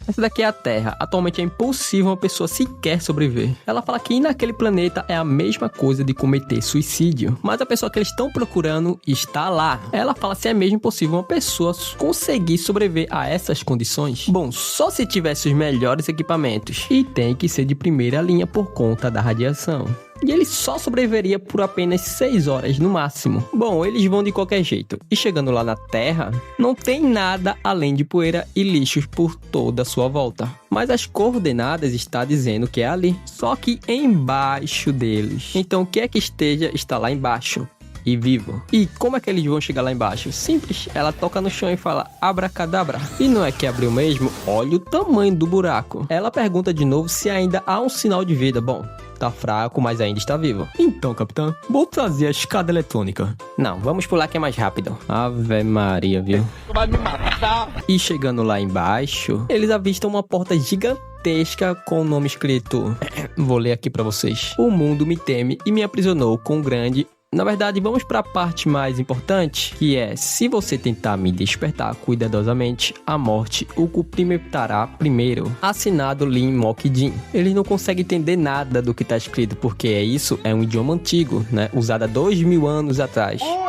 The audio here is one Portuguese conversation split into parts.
Essa daqui é a Terra. Atualmente é impossível uma pessoa sequer sobreviver. Ela fala que ir naquele planeta é a mesma coisa de cometer suicídio. Mas a pessoa que eles estão procurando está lá. Ela fala se é mesmo possível uma pessoa conseguir sobreviver a essas condições. Bom, só se tivesse os melhores equipamentos. E tem que ser de primeira linha por conta da radiação. E ele só sobreviveria por apenas 6 horas no máximo. Bom, eles vão de qualquer jeito. E chegando lá na Terra, não tem nada além de poeira e lixos por toda a sua volta. Mas as coordenadas está dizendo que é ali, só que embaixo deles. Então o que é que esteja está lá embaixo e vivo. E como é que eles vão chegar lá embaixo? Simples, ela toca no chão e fala abracadabra. E não é que abriu mesmo? Olha o tamanho do buraco. Ela pergunta de novo se ainda há um sinal de vida. Bom, tá fraco, mas ainda está vivo. Então, capitão, vou trazer a escada eletrônica. Não, vamos pular que é mais rápido. Ave Maria, viu? Vai me matar. E chegando lá embaixo, eles avistam uma porta gigantesca com o nome escrito... Vou ler aqui pra vocês. O mundo me teme e me aprisionou com um grande... Na verdade, vamos para a parte mais importante, que é, se você tentar me despertar cuidadosamente, a morte o cumprimentará primeiro. Assinado Lin Mokjin. Eles não conseguem entender nada do que está escrito, porque isso é um idioma antigo, né? Usado há 2000 anos atrás. O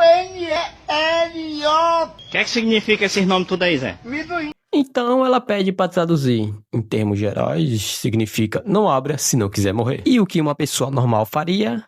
que é que significa esses nomes tudo aí, Zé? Então ela pede para traduzir. Em termos gerais, significa não abra se não quiser morrer. E o que uma pessoa normal faria...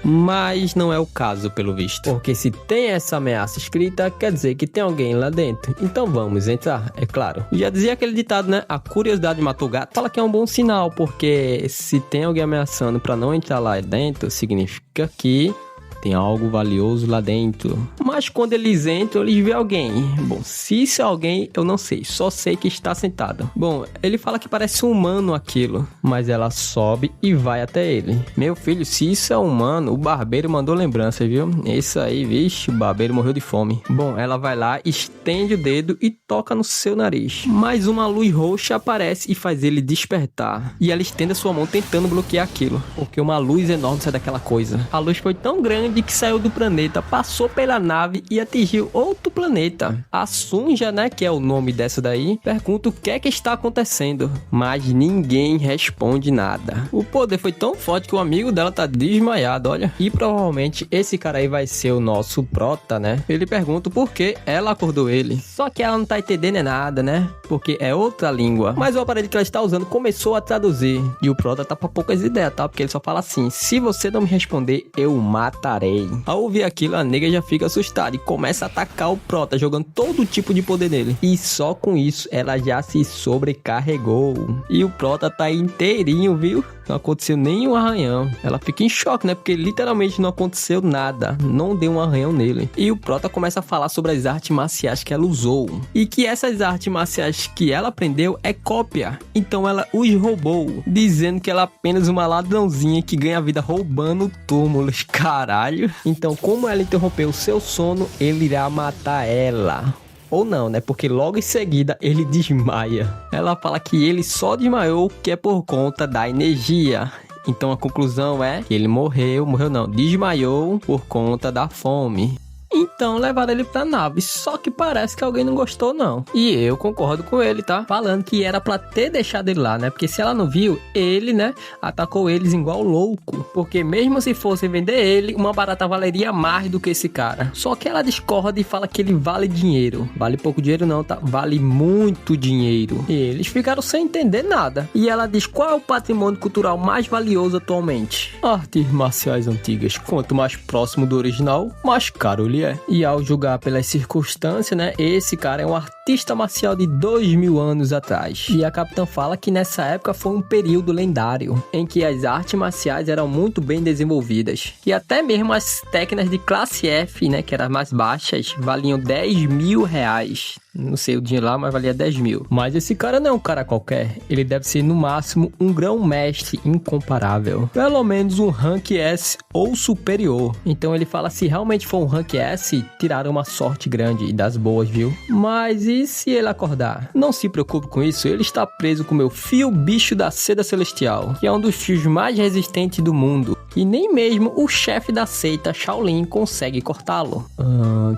Mas não é o caso, pelo visto. Porque se tem essa ameaça escrita, quer dizer que tem alguém lá dentro. Então vamos entrar, é claro. Já dizia aquele ditado, né? A curiosidade matou o gato. Fala que é um bom sinal, porque se tem alguém ameaçando para não entrar lá dentro, significa que... tem algo valioso lá dentro. Mas quando eles entram, eles veem alguém. Bom, se isso é alguém, eu não sei. Só sei que está sentado. Bom, ele fala que parece um humano aquilo. Mas ela sobe e vai até ele. Meu filho, se isso é humano, o barbeiro mandou lembrança, viu? Isso aí, vixe, o barbeiro morreu de fome. Bom, ela vai lá, estende o dedo e toca no seu nariz. Mas uma luz roxa aparece e faz ele despertar. E ela estende a sua mão tentando bloquear aquilo. Porque uma luz enorme sai daquela coisa. A luz foi tão grande que saiu do planeta, passou pela nave e atingiu outro planeta. A Sunja, né, que é o nome dessa daí, pergunta o que é que está acontecendo, mas ninguém responde nada. O poder foi tão forte que o amigo dela tá desmaiado, olha. E provavelmente esse cara aí vai ser o nosso prota, né? Ele pergunta por que ela acordou ele. Só que ela não tá entendendo nada, né? Porque é outra língua. Mas o aparelho que ela está usando começou a traduzir. E o prota tá pra poucas ideias, tá? Porque ele só fala assim: se você não me responder, eu matarei. Ao ouvir aquilo, a nega já fica assustada e começa a atacar o prota, jogando todo tipo de poder nele. E só com isso, ela já se sobrecarregou. E o prota tá inteirinho, viu? Não aconteceu nenhum arranhão. Ela fica em choque, né? Porque literalmente não aconteceu nada. Não deu um arranhão nele. E o prota começa a falar sobre as artes marciais que ela usou. E que essas artes marciais que ela aprendeu é cópia. Então ela os roubou. Dizendo que ela é apenas uma ladrãozinha que ganha vida roubando túmulos. Caralho. Então, como ela interrompeu o seu sono, ele irá matar ela. Ou não, né? Porque logo em seguida ele desmaia. Ela fala que ele só desmaiou que é por conta da energia. Então a conclusão é que ele morreu não, desmaiou por conta da fome. Então levaram ele pra nave, só que parece que alguém não gostou não. E eu concordo com ele, tá? Falando que era pra ter deixado ele lá, né? Porque se ela não viu, ele, né, atacou eles igual louco. Porque mesmo se fosse vender ele, uma barata valeria mais do que esse cara. Só que ela discorda e fala que ele vale dinheiro. Vale pouco dinheiro não, tá? Vale muito dinheiro. E eles ficaram sem entender nada. E ela diz qual é o patrimônio cultural mais valioso atualmente. Artes marciais antigas. Quanto mais próximo do original, mais caro ele é. E ao julgar pelas circunstâncias, né, esse cara é um artista marcial de 2000 anos atrás. E a capitã fala que nessa época foi um período lendário, em que as artes marciais eram muito bem desenvolvidas. E até mesmo as técnicas de classe F, né, que eram mais baixas, valiam 10 mil reais. Não sei o dinheiro lá, mas valia 10 mil. Mas esse cara não é um cara qualquer. Ele deve ser, no máximo, um grão-mestre incomparável. Pelo menos um rank S ou superior. Então ele fala, se realmente for um rank S, tiraram uma sorte grande e das boas, viu? Mas e se ele acordar? Não se preocupe com isso, ele está preso com o meu fio bicho da seda celestial, que é um dos fios mais resistentes do mundo. E nem mesmo o chefe da seita, Shaolin, consegue cortá-lo.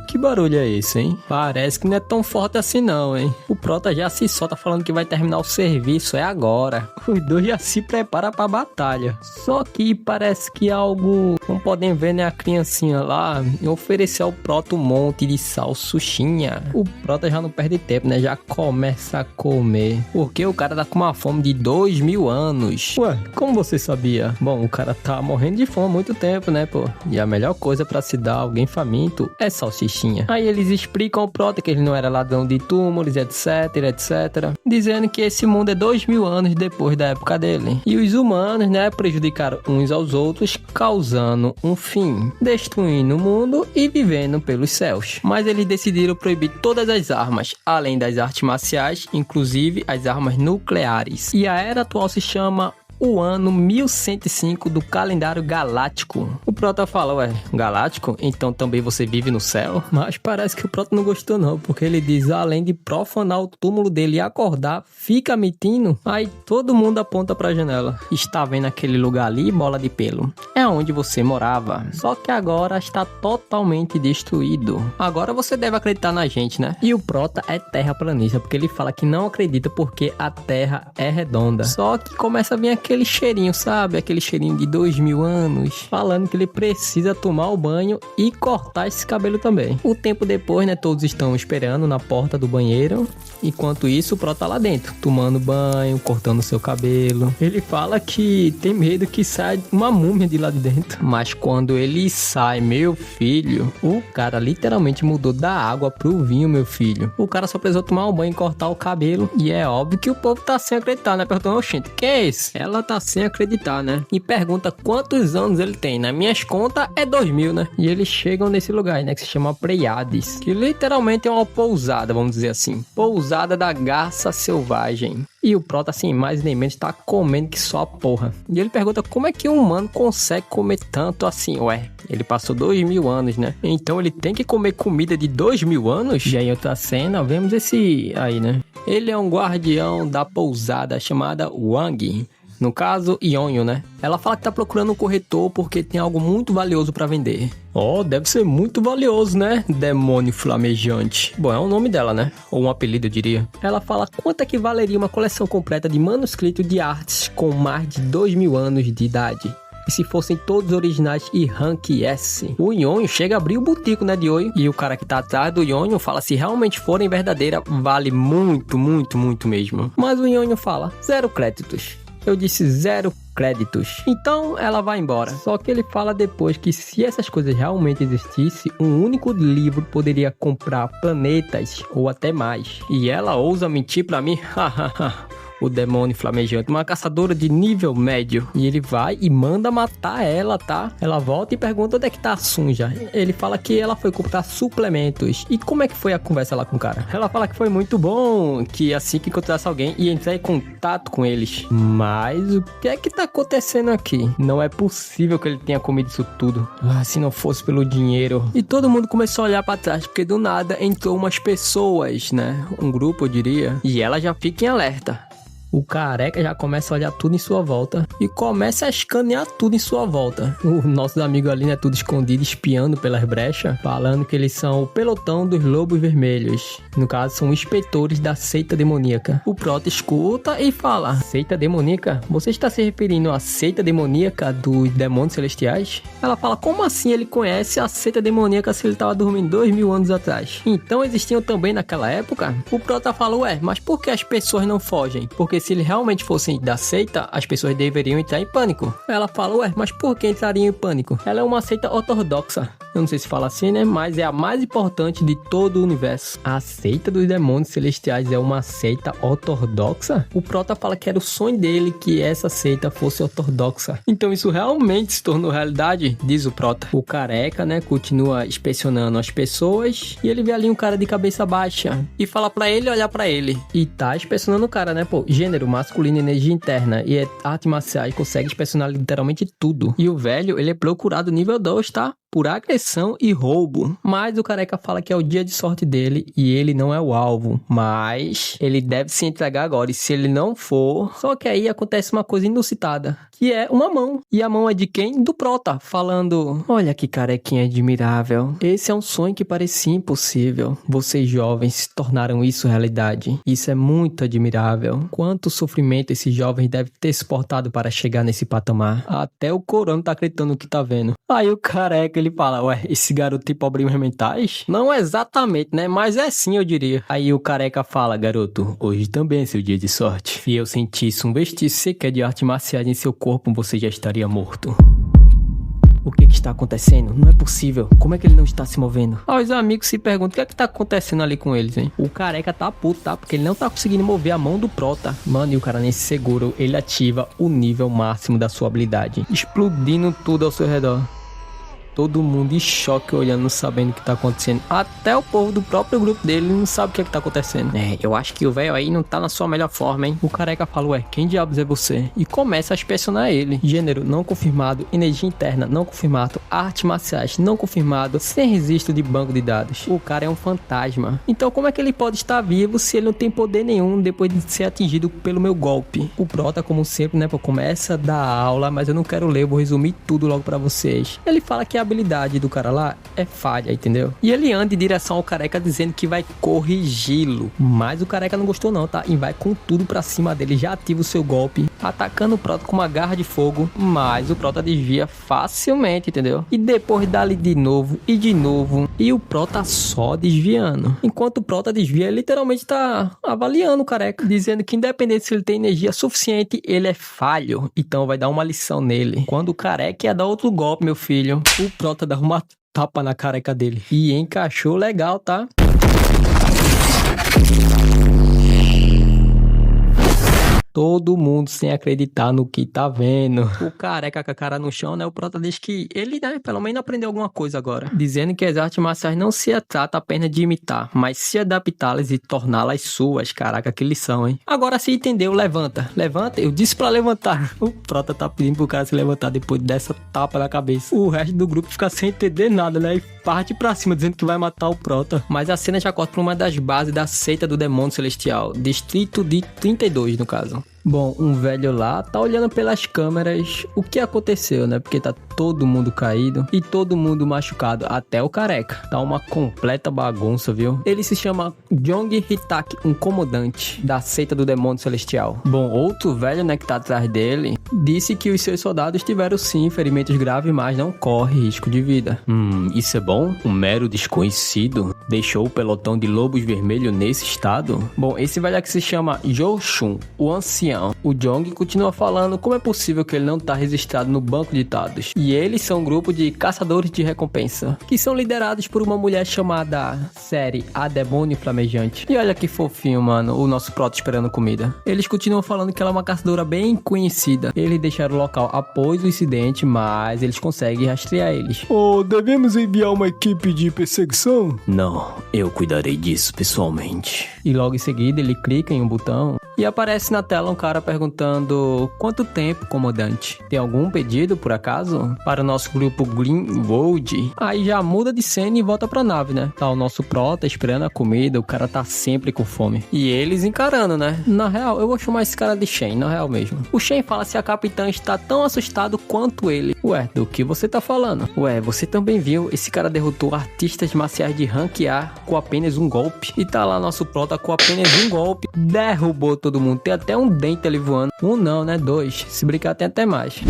Que barulho é esse, hein? Parece que não é tão forte assim não, hein? O Prota já se solta falando que vai terminar o serviço, é agora. Os dois já se preparam pra batalha. Só que parece que algo, como podem ver, né, a criancinha lá ofereceu ao Prota um monte de salsuchinha. O Prota já não perde tempo, né? Já começa a comer. Porque o cara tá com uma fome de 2000 anos. Ué, como você sabia? Bom, o cara tá morrendo de fome há muito tempo, né, pô? E a melhor coisa pra se dar a alguém faminto é salsichinha. Aí eles explicam ao Prota que ele não era ladrão de túmulos, etc, etc. Dizendo que esse mundo é 2000 anos depois da época dele. E os humanos, né, prejudicaram uns aos outros, causando um fim, destruindo o mundo e vivendo pelos céus. Mas eles decidiram proibir todas as armas, além das artes marciais, inclusive as armas nucleares. E a era atual se chama o ano 1105 do calendário galáctico. O Prota fala, ué, galáctico? Então também você vive no céu? Mas parece que o Prota não gostou não, porque ele diz, além de profanar o túmulo dele e acordar, fica mentindo. Aí todo mundo aponta pra janela. Está vendo aquele lugar ali, bola de pelo? É onde você morava. Só que agora está totalmente destruído. Agora você deve acreditar na gente, né? E o Prota é terraplanista, porque ele fala que não acredita porque a Terra é redonda. Só que começa a vir aquele cheirinho, sabe? Aquele cheirinho de 2000 anos. Falando que ele precisa tomar o banho e cortar esse cabelo também. O tempo depois, né? Todos estão esperando na porta do banheiro. Enquanto isso, o Prota tá lá dentro, tomando banho, cortando seu cabelo. Ele fala que tem medo que saia uma múmia de lá de dentro. Mas quando ele sai, meu filho, o cara literalmente mudou da água pro vinho, meu filho. O cara só precisou tomar um banho e cortar o cabelo. E é óbvio que o povo tá sem acreditar, né? Perguntando, oxente, quem é esse? Ela tá sem acreditar, né? E pergunta quantos anos ele tem. Nas minhas contas é 2000, né? E eles chegam nesse lugar, né? Que se chama Pleiades. Que literalmente é uma pousada, vamos dizer assim. Pousada da garça selvagem. E o Prota, assim, mais nem menos, tá comendo que só a porra. E ele pergunta como é que um humano consegue comer tanto assim. Ué, ele passou 2000 anos, né? Então ele tem que comer comida de 2000 anos? E aí em outra cena, vemos esse aí, né? Ele é um guardião da pousada chamada Wang. No caso, Yonho, né? Ela fala que tá procurando um corretor porque tem algo muito valioso pra vender. Oh, deve ser muito valioso, né? Demônio flamejante. Bom, é o nome dela, né? Ou um apelido, eu diria. Ela fala quanto é que valeria uma coleção completa de manuscritos de artes com mais de 2000 anos de idade. E se fossem todos originais e rank S. O Yonho chega a abrir o botico, né, de olho. E o cara que tá atrás do Yonho fala se realmente forem verdadeira, vale muito, muito, muito mesmo. Mas o Yonho fala, 0 créditos. Eu disse 0 créditos. Então ela vai embora. Só que ele fala depois que se essas coisas realmente existissem, um único livro poderia comprar planetas ou até mais. E ela ousa mentir pra mim? O demônio flamejante, uma caçadora de nível médio. E ele vai e manda matar ela, tá? Ela volta e pergunta onde é que tá a Sunja. Ele fala que ela foi comprar suplementos. E como é que foi a conversa lá com o cara? Ela fala que foi muito bom, que assim que encontrasse alguém ia entrar em contato com eles. Mas o que é que tá acontecendo aqui? Não é possível que ele tenha comido isso tudo. Se não fosse pelo dinheiro. E todo mundo começou a olhar pra trás, porque do nada entrou umas pessoas, né? Um grupo, eu diria. E ela já fica em alerta. O careca já começa a olhar tudo em sua volta e começa a escanear tudo em sua volta. Os nossos amigos ali, né, tudo escondido, espiando pelas brechas, falando que eles são o pelotão dos lobos vermelhos. No caso, são inspetores da seita demoníaca. O Prota escuta e fala, seita demoníaca? Você está se referindo à seita demoníaca dos demônios celestiais? Ela fala, como assim ele conhece a seita demoníaca se ele estava dormindo 2000 anos atrás? Então existiam também naquela época? O Prota fala, ué, mas por que as pessoas não fogem? Porque se eles realmente fossem da seita, as pessoas deveriam entrar em pânico. Ela fala, ué, mas por que entrariam em pânico? Ela é uma seita ortodoxa. Eu não sei se fala assim, né? Mas é a mais importante de todo o universo. A seita dos demônios celestiais é uma seita ortodoxa? O Prota fala que era o sonho dele que essa seita fosse ortodoxa. Então isso realmente se tornou realidade, diz o Prota. O careca, né, continua inspecionando as pessoas e ele vê ali um cara de cabeça baixa e fala pra ele olhar pra ele. E tá inspecionando o cara, né, pô? Gênero masculino, energia interna e arte marcial, consegue inspecionar literalmente tudo. E o velho, ele é procurado nível 2, tá? Por agressão e roubo. Mas o careca fala que é o dia de sorte dele e ele não é o alvo. Mas ele deve se entregar agora. E se ele não for... Só que aí acontece uma coisa inusitada. que é uma mão. E a mão é de quem? Do prota, falando: olha que carequinha admirável. Esse é um sonho que parecia impossível. Vocês jovens tornaram isso realidade. Isso é muito admirável. Quanto sofrimento esses jovens devem ter suportado para chegar nesse patamar. Até o Corano tá acreditando no que tá vendo. Aí o careca, ele fala: ué, esse garoto tem problemas mentais? Não exatamente, né? Mas é sim, eu diria. Aí o careca fala: garoto, hoje também é seu dia de sorte. Se eu sentisse um vestígio sequer de arte marcial em seu corpo, você já estaria morto. O que está acontecendo? Não é possível. Como é que ele não está se movendo? Aí os amigos se perguntam: o que é que tá acontecendo ali com eles, hein? O careca tá puto, tá? Porque ele não tá conseguindo mover a mão do prota. Mano, e o cara nesse seguro, ele ativa o nível máximo da sua habilidade, explodindo tudo ao seu redor. Todo mundo em choque olhando, não sabendo o que tá acontecendo. Até o povo do próprio grupo dele não sabe o que é que tá acontecendo. Eu acho que o velho aí não tá na sua melhor forma, hein? O careca fala: ué, quem diabos é você? E começa a inspecionar ele. Gênero não confirmado, energia interna não confirmado, artes marciais não confirmado, sem registro de banco de dados. O cara é um fantasma. Então como é que ele pode estar vivo se ele não tem poder nenhum depois de ser atingido pelo meu golpe? O prota, como sempre, né, começa a dar aula, mas eu não quero ler, eu vou resumir tudo logo pra vocês. Ele fala que a habilidade do cara lá é falha, entendeu? E ele anda em direção ao careca dizendo que vai corrigi-lo. Mas o careca não gostou não, tá? E vai com tudo pra cima dele, já ativa o seu golpe, atacando o prota com uma garra de fogo, mas o prota desvia facilmente, entendeu? E depois dá-lhe de novo, e o prota só desviando. Enquanto o prota desvia, ele literalmente tá avaliando o careca, dizendo que independente se ele tem energia suficiente, ele é falho. Então vai dar uma lição nele. Quando o careca ia dar outro golpe, meu filho, o prota dá uma tapa na careca dele. E encaixou legal, tá? Todo mundo sem acreditar no que tá vendo. O careca com a cara no chão, né? O prota diz que ele, né, pelo menos aprendeu alguma coisa agora. Dizendo que as artes marciais não se trata apenas de imitar, mas se adaptá-las e torná-las suas. Caraca, que lição, hein? Agora se entendeu, levanta. Levanta, eu disse pra levantar. O prota tá pedindo pro cara se levantar depois dessa tapa na cabeça. O resto do grupo fica sem entender nada, né? E parte pra cima dizendo que vai matar o prota. Mas a cena já corta pra uma das bases da seita do demônio celestial. Distrito de 32, no caso. Bom, um velho lá tá olhando pelas câmeras o que aconteceu, né? Porque tá todo mundo caído e todo mundo machucado, até o careca. Tá uma completa bagunça, viu? Ele se chama Jong Hitaki, um comandante da seita do demônio celestial. Bom, outro velho, né, que tá atrás dele, disse que os seus soldados tiveram sim ferimentos graves, mas não corre risco de vida. Isso é bom? Um mero desconhecido deixou o pelotão de lobos vermelhos nesse estado? Bom, esse velho aqui se chama Joshun, o ancião. O Jong continua falando como é possível que ele não tá registrado no banco de dados. E eles são um grupo de caçadores de recompensa, que são liderados por uma mulher chamada Seri, a demônio flamejante. E olha que fofinho, mano, o nosso prota esperando comida. Eles continuam falando que ela é uma caçadora bem conhecida. Eles deixaram o local após o incidente, mas eles conseguem rastrear eles. Devemos enviar uma equipe de perseguição? Não, eu cuidarei disso pessoalmente. E logo em seguida ele clica em um botão e aparece na tela um cara perguntando: quanto tempo, comandante? Tem algum pedido, por acaso? Para o nosso grupo Greenwood? Aí já muda de cena e volta pra nave, né? Tá o nosso prota esperando a comida, o cara tá sempre com fome. E eles encarando, né? Na real, eu vou chamar esse cara de Shen, na real mesmo. O Shen fala se a capitã está tão assustado quanto ele. Ué, do que você tá falando? Ué, você também viu? Esse cara derrotou artistas marciais de rank A com apenas um golpe. E tá lá nosso prota com apenas um golpe. Derrubou todo mundo. Tem até um dente ali voando. Um não, né? Dois. Se brincar tem até mais.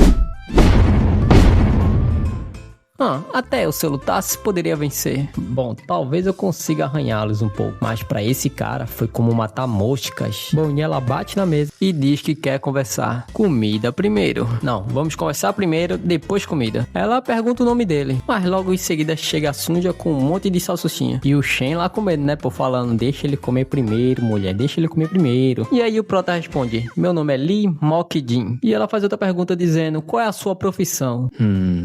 Até eu, se eu lutasse, poderia vencer. Bom, talvez eu consiga arranhá-los um pouco, mas pra esse cara foi como matar moscas. Bom, e ela bate na mesa e diz que quer conversar. Comida primeiro. Não, vamos conversar primeiro, depois comida. Ela pergunta o nome dele, mas logo em seguida chega a Sunja com um monte de salsichinha. E o Shen lá com medo, né, por falando: deixa ele comer primeiro, mulher, deixa ele comer primeiro. E aí o prota responde: meu nome é Lee Mok-jin. E ela faz outra pergunta dizendo: qual é a sua profissão?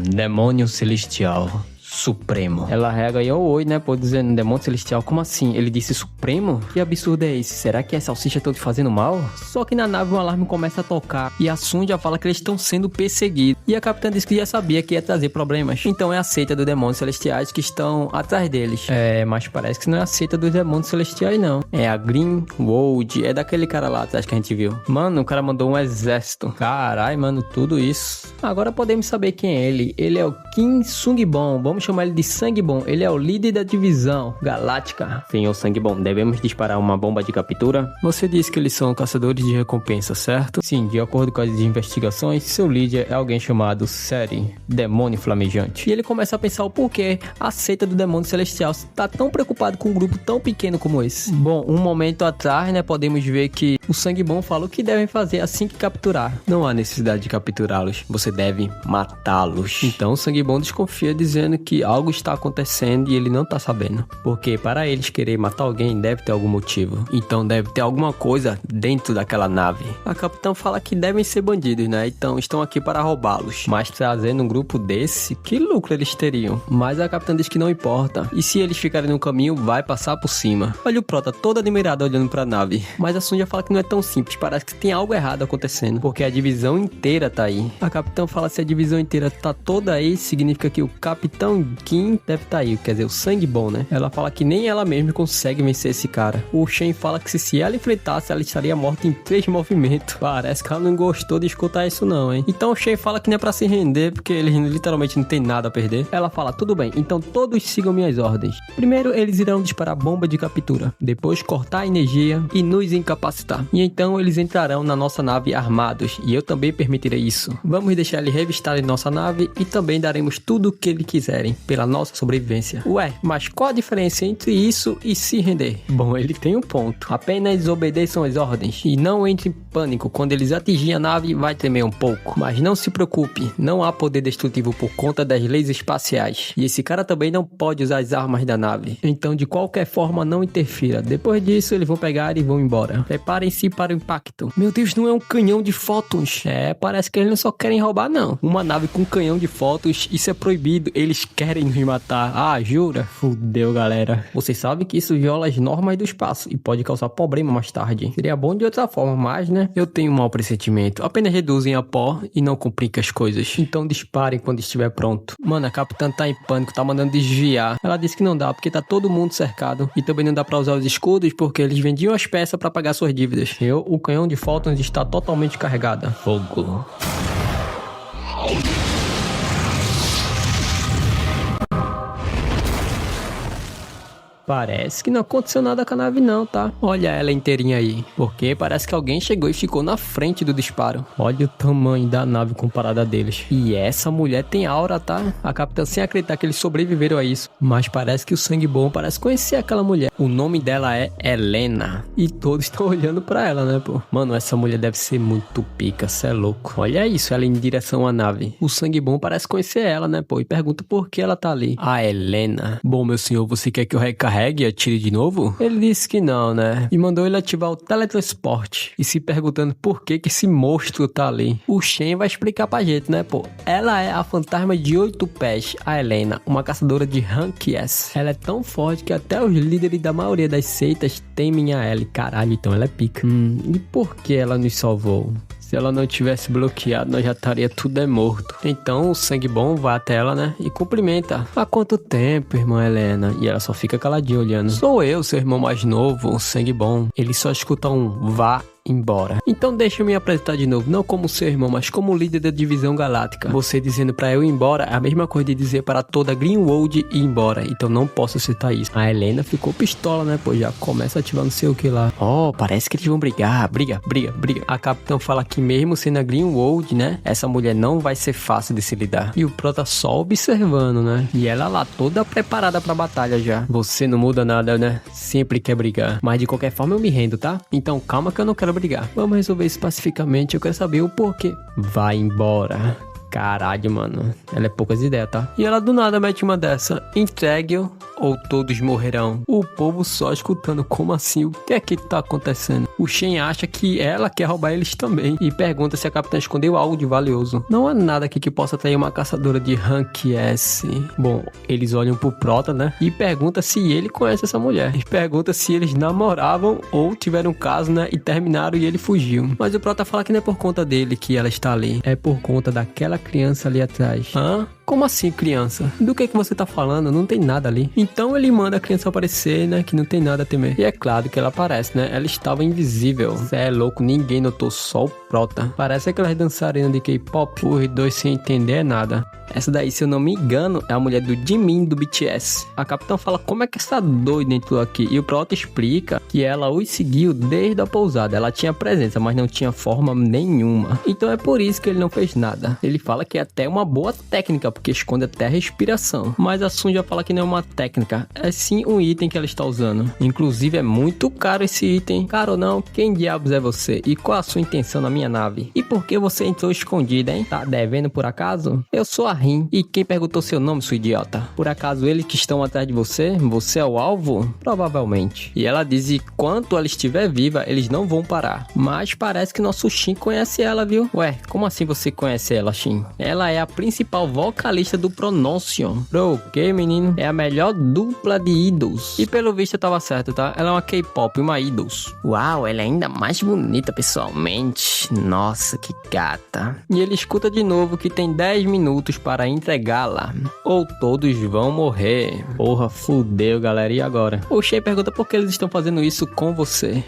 Demônio celestial. Supremo. Ela rega aí ao oi, né, pô, dizendo, demônio celestial, como assim? Ele disse Supremo? Que absurdo é esse? Será que a salsicha tá te fazendo mal? Só que na nave um alarme começa a tocar e a Sun já fala que eles estão sendo perseguidos. E a capitã diz que já sabia que ia trazer problemas. Então é a seita dos demônios celestiais que estão atrás deles. Mas parece que não é a seita dos demônios celestiais, não. É a Grindelwald, é daquele cara lá atrás que a gente viu. Mano, o cara mandou um exército. Carai, mano, tudo isso. Agora podemos saber quem é ele. Ele é o Kim Sung-bom. Vamos chamar ele de Sangue-bom. Ele é o líder da divisão galáctica. Senhor Sangue-bom, devemos disparar uma bomba de captura? Você disse que eles são caçadores de recompensa, certo? Sim, de acordo com as investigações, seu líder é alguém chamado Seri, demônio flamejante. E ele começa a pensar o porquê a seita do demônio celestial está tão preocupado com um grupo tão pequeno como esse. Bom, um momento atrás, né, podemos ver que o Sangue-bom fala o que devem fazer assim que capturar. Não há necessidade de capturá-los, você deve matá-los. Então o Sangue-bom desconfia, dizendo que algo está acontecendo e ele não tá sabendo. Porque para eles querer matar alguém deve ter algum motivo. Então deve ter alguma coisa dentro daquela nave. A capitã fala que devem ser bandidos, né? Então estão aqui para roubá-los. Mas trazendo um grupo desse, que lucro eles teriam? Mas a capitã diz que não importa. E se eles ficarem no caminho, vai passar por cima. Olha o Prota todo admirado olhando para a nave. Mas a Sun já fala que não é tão simples. Parece que tem algo errado acontecendo. Porque a divisão inteira tá aí. A capitã fala que se a divisão inteira tá toda aí, significa que o Capitão Kim deve tá aí. Quer dizer, o Sangue-bom, né? Ela fala que nem ela mesma consegue vencer esse cara. O Shen fala que se ela enfrentasse, ela estaria morta em 3 movimentos. Parece que ela não gostou de escutar isso não, hein? Então o Shen fala que não é pra se render, porque eles literalmente não tem nada a perder. Ela fala, tudo bem, então todos sigam minhas ordens. Primeiro, eles irão disparar bomba de captura. Depois, cortar a energia e nos incapacitar. E então, eles entrarão na nossa nave armados. E eu também permitirei isso. Vamos deixar eles revistarem nossa nave e também daremos tudo o que eles quiserem pela nossa sobrevivência. Ué, mas qual a diferença entre isso e se render? Bom, ele tem um ponto. Apenas obedeçam as ordens e não entre em pânico. Quando eles atingirem a nave, vai tremer um pouco. Mas não se preocupe, não há poder destrutivo por conta das leis espaciais. E esse cara também não pode usar as armas da nave. Então, de qualquer forma, não interfira. Depois disso, eles vão pegar e vão embora. Preparem-se para o impacto. Meu Deus, não é um canhão de fótons. Parece que eles não só querem roubar, não. Uma nave com canhão de fótons, isso é proibido. Eles querem nos matar. Ah, jura? Fudeu, galera. Vocês sabem que isso viola as normas do espaço e pode causar problema mais tarde. Seria bom de outra forma, mas, né? Eu tenho um mau pressentimento. Apenas reduzem a pó e não compliquem as coisas. Então disparem quando estiver pronto. Mano, a capitã tá em pânico, tá mandando desviar. Ela disse que não dá, porque tá todo mundo cercado. E também não dá pra usar os escudos, porque eles vendiam as peças pra pagar suas dívidas. O canhão de fótons está totalmente carregado. Fogo. Parece que não aconteceu nada com a nave não, tá? Olha ela inteirinha aí. Porque parece que alguém chegou e ficou na frente do disparo. Olha o tamanho da nave comparada a deles. E essa mulher tem aura, tá? A capitã sem acreditar que eles sobreviveram a isso. Mas parece que o Sangue-bom parece conhecer aquela mulher. O nome dela é Helena. E todos estão olhando pra ela, né, pô? Mano, essa mulher deve ser muito pica, cê é louco. Olha isso, ela em direção à nave. O Sangue-bom parece conhecer ela, né, pô? E pergunta por que ela tá ali. A Helena. Bom, meu senhor, você quer que eu recarregue e atire de novo? Ele disse que não, né? E mandou ele ativar o teletransporte. E se perguntando por que esse monstro tá ali. O Shen vai explicar pra gente, né, pô? Ela é a fantasma de 8 pés, a Helena, uma caçadora de Rank S. Ela é tão forte que até os líderes da maioria das seitas temem a ela. Caralho, então ela é pica. E por que ela nos salvou? Se ela não tivesse bloqueado, nós já estaria tudo morto. Então o Sangue-bom vai até ela, né? E cumprimenta. Há quanto tempo, irmã Helena? E ela só fica caladinha olhando. Sou eu, seu irmão mais novo, o Sangue-bom. Ele só escuta um vá embora. Então deixa eu me apresentar de novo, não como seu irmão, mas como líder da divisão galáctica. Você dizendo pra eu ir embora é a mesma coisa de dizer para toda Grindelwald ir embora, então não posso aceitar isso. A Helena ficou pistola, né, pô, já começa a ativar não sei o que lá. Parece que eles vão brigar, briga. A capitã fala que mesmo sendo a Grindelwald, né, essa mulher não vai ser fácil de se lidar. E o Prota só observando, né, e ela lá toda preparada pra batalha já. Você não muda nada, né, sempre quer brigar, mas de qualquer forma eu me rendo, tá? Então calma que eu não quero brigar. Vamos resolver isso pacificamente. Eu quero saber o porquê. Vai embora. Caralho, mano. Ela é poucas ideias, tá? E ela do nada mete uma dessa. Entregue-o ou todos morrerão. O povo só escutando. Como assim? O que é que tá acontecendo? O Shen acha que ela quer roubar eles também e pergunta se a capitã escondeu algo de valioso. Não há nada aqui que possa atrair uma caçadora de Rank S. Bom, eles olham pro Prota, né? E pergunta se ele conhece essa mulher. E pergunta se eles namoravam ou tiveram um caso, né? E terminaram e ele fugiu. Mas o Prota fala que não é por conta dele que ela está ali. É por conta daquela criança ali atrás. Hã? Como assim, criança? Do que você tá falando? Não tem nada ali. Então ele manda a criança aparecer, né? Que não tem nada a temer. E é claro que ela aparece, né? Ela estava invisível. Cê é louco, ninguém notou, só o Prota. Parece aquelas dançarinas de K-pop. Os dois sem entender nada. Essa daí, se eu não me engano, é a mulher do Jimin do BTS. A capitã fala como é que essa doida entrou aqui. E o Prota explica que ela os seguiu desde a pousada. Ela tinha presença, mas não tinha forma nenhuma. Então é por isso que ele não fez nada. Ele fala que é até uma boa técnica, porque esconde até a respiração. Mas a Sun já fala que não é uma técnica, é sim um item que ela está usando. Inclusive é muito caro esse item. Caro ou não, quem diabos é você? E qual a sua intenção na minha nave? E por que você entrou escondida, hein? Tá devendo por acaso? Eu sou a Rin. E quem perguntou seu nome, sua idiota? Por acaso eles que estão atrás de você? Você é o alvo? Provavelmente. E ela diz que enquanto ela estiver viva, eles não vão parar. Mas parece que nosso Shin conhece ela, viu? Ué, como assim você conhece ela, Shin? Ela é a principal vocalista do Pronunciation. Bro, que menino? É a melhor dupla de idols. E pelo visto eu tava certo, tá? Ela é uma K-pop, uma idols. Uau, ela é ainda mais bonita pessoalmente. Nossa, que gata. E ele escuta de novo que tem 10 minutos para entregá-la. Ou todos vão morrer. Porra, fudeu, galera. E agora? O Shen pergunta por que eles estão fazendo isso com você.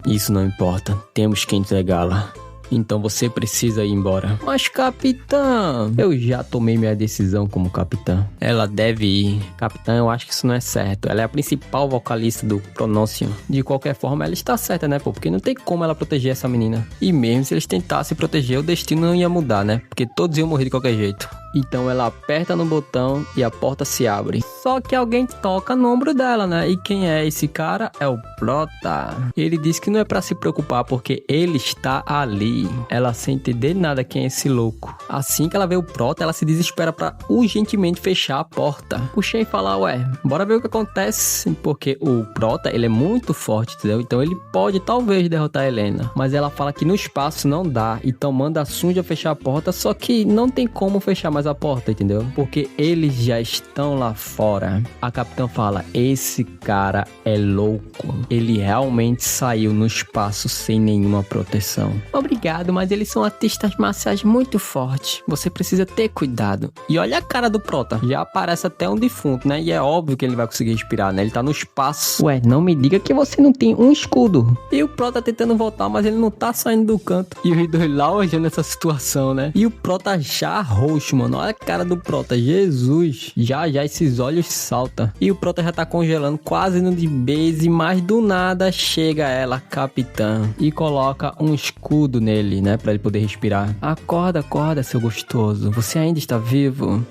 Isso não importa. Temos que entregá-la. Então você precisa ir embora. Mas capitã, eu já tomei minha decisão como capitã. Ela deve ir. Capitã, eu acho que isso não é certo. Ela é a principal vocalista do Pronunciation. De qualquer forma, ela está certa, né, pô? Porque não tem como ela proteger essa menina. E mesmo se eles tentassem proteger, o destino não ia mudar, né? Porque todos iam morrer de qualquer jeito. Então ela aperta no botão e a porta se abre. Só que alguém toca no ombro dela, né? E quem é esse cara? É o Prota. Ele diz que não é pra se preocupar porque ele está ali. Ela sem entender nada quem é esse louco. Assim que ela vê o Prota, ela se desespera pra urgentemente fechar a porta. O Shen fala, ué, bora ver o que acontece. Porque o Prota, ele é muito forte, entendeu? Então ele pode talvez derrotar a Helena. Mas ela fala que no espaço não dá. Então manda a Sunja fechar a porta, só que não tem como fechar mais a porta, entendeu? Porque eles já estão lá fora. A capitã fala, esse cara é louco. Ele realmente saiu no espaço sem nenhuma proteção. Obrigado, mas eles são artistas marciais muito fortes. Você precisa ter cuidado. E olha a cara do Prota. Já aparece até um defunto, né? E é óbvio que ele vai conseguir respirar, né? Ele tá no espaço. Ué, não me diga que você não tem um escudo. E o Prota tentando voltar, mas ele não tá saindo do canto. E os dois lá olhando essa situação, né? E o Prota já roxo, mano. Olha a cara do Prota. Jesus. Já esses olhos saltam. E o Prota já tá congelando, quase indo de base, mas do nada chega ela, capitã, e coloca um escudo nele, né? Pra ele poder respirar. Acorda, seu gostoso. Você ainda está vivo?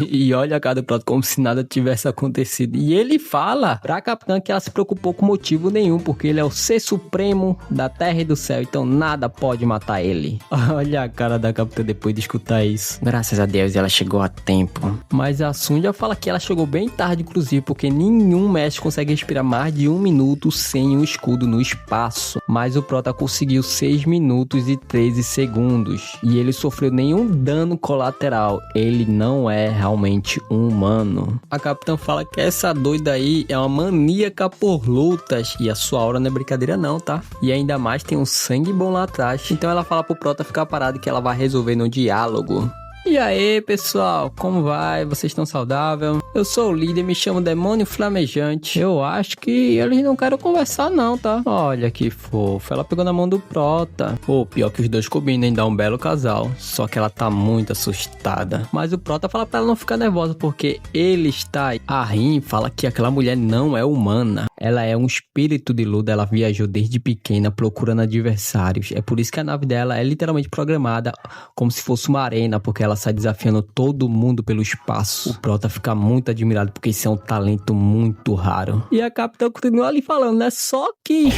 E olha a cara do Prota como se nada tivesse acontecido. E ele fala pra capitã que ela se preocupou com motivo nenhum, porque ele é o ser supremo da terra e do céu. Então nada pode matar ele. Olha a cara da capitã depois de escutar isso. Graças a Deus ela chegou a tempo. Mas a Sunja fala que ela chegou bem tarde, inclusive, porque nenhum mestre consegue respirar mais de 1 minuto sem um escudo no espaço. Mas o Prota conseguiu 6 minutos e 13 segundos. E ele sofreu nenhum dano colateral. Ele não é realmente um humano. A capitã fala que essa doida aí é uma maníaca por lutas. E a sua aura não é brincadeira não, tá? E ainda mais tem um sangue bom lá atrás. Então ela fala pro Prota ficar parado que ela vai resolver no diálogo. E aí, pessoal, como vai? Vocês estão saudáveis? Eu sou o líder, me chamo Demônio Flamejante. Eu acho que eles não querem conversar não, tá? Olha que fofo, ela pegou na mão do Prota. Pô, pior que os dois combinam, hein? Dá um belo casal. Só que ela tá muito assustada. Mas o Prota fala pra ela não ficar nervosa, porque ele está aí. A Rin fala que aquela mulher não é humana. Ela é um espírito de luta, ela viajou desde pequena procurando adversários. É por isso que a nave dela é literalmente programada como se fosse uma arena, porque ela sai desafiando todo mundo pelo espaço. O Prota fica muito admirado, porque isso é um talento muito raro. E a capitã continua ali falando, né? Só que...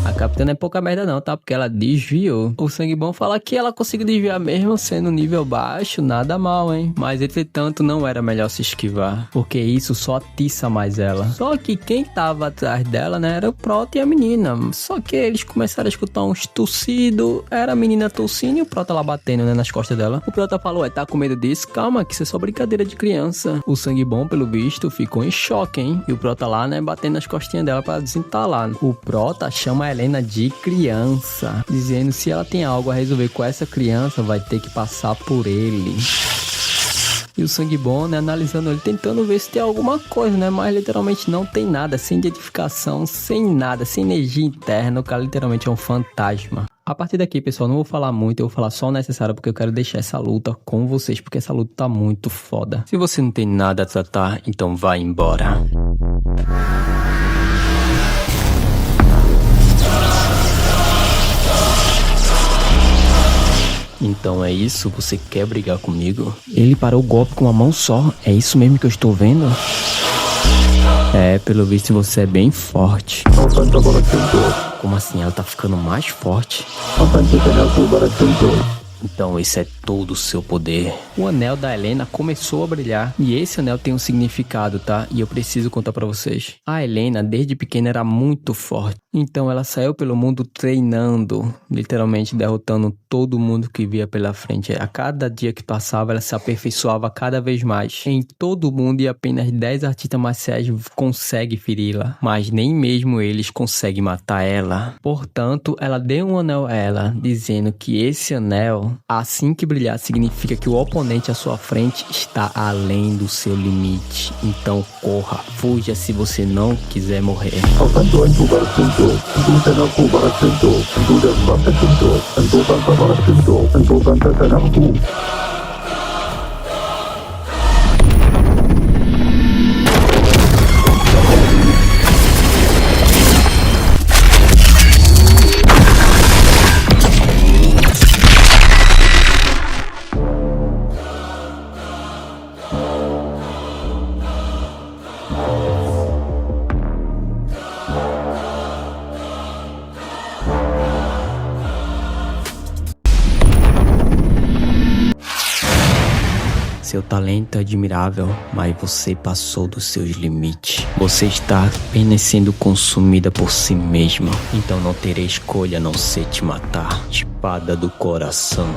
A Capitã não é pouca merda não, tá? Porque ela desviou. O Sangue Bom fala que ela conseguiu desviar mesmo sendo nível baixo, nada mal, hein? Mas, entretanto, não era melhor se esquivar, porque isso só atiça mais ela. Só que quem tava atrás dela, né, era o Prota e a menina. Só que eles começaram a escutar uns tossidos, era a menina tossindo e o Prota lá batendo, né, nas costas dela. O Prota falou, tá com medo disso? Calma, que isso é só brincadeira de criança. O Sangue Bom, pelo visto, ficou em choque, hein? E o Prota lá, né, batendo nas costinhas dela pra desentalar. O Prota chama a Helena de criança, dizendo se ela tem algo a resolver com essa criança, vai ter que passar por ele. E o Sangue Bom, né, analisando ele, tentando ver se tem alguma coisa, né, mas literalmente não tem nada, sem identificação, sem nada, sem energia interna, o cara literalmente é um fantasma. A partir daqui, pessoal, não vou falar muito, eu vou falar só o necessário porque eu quero deixar essa luta com vocês, porque essa luta tá muito foda. Se você não tem nada a tratar, então vai embora. Então é isso? Você quer brigar comigo? Ele parou o golpe com uma mão só. É isso mesmo que eu estou vendo? É, pelo visto você é bem forte. Como assim? Ela tá ficando mais forte? Então esse é todo o seu poder. O anel da Helena começou a brilhar. E esse anel tem um significado, tá? E eu preciso contar pra vocês. A Helena, desde pequena, era muito forte. Então ela saiu pelo mundo treinando, literalmente derrotando todo mundo que via pela frente. A cada dia que passava, ela se aperfeiçoava cada vez mais. Em todo mundo, e apenas 10 artistas marciais conseguem feri-la. Mas nem mesmo eles conseguem matar ela. Portanto, ela deu um anel a ela, dizendo que esse anel, assim que brilhar, significa que o oponente à sua frente está além do seu limite. Então corra, fuja se você não quiser morrer. Seu talento é admirável, mas você passou dos seus limites. Você está apenas sendo consumida por si mesma. Então não terei escolha a não ser te matar. Espada do coração.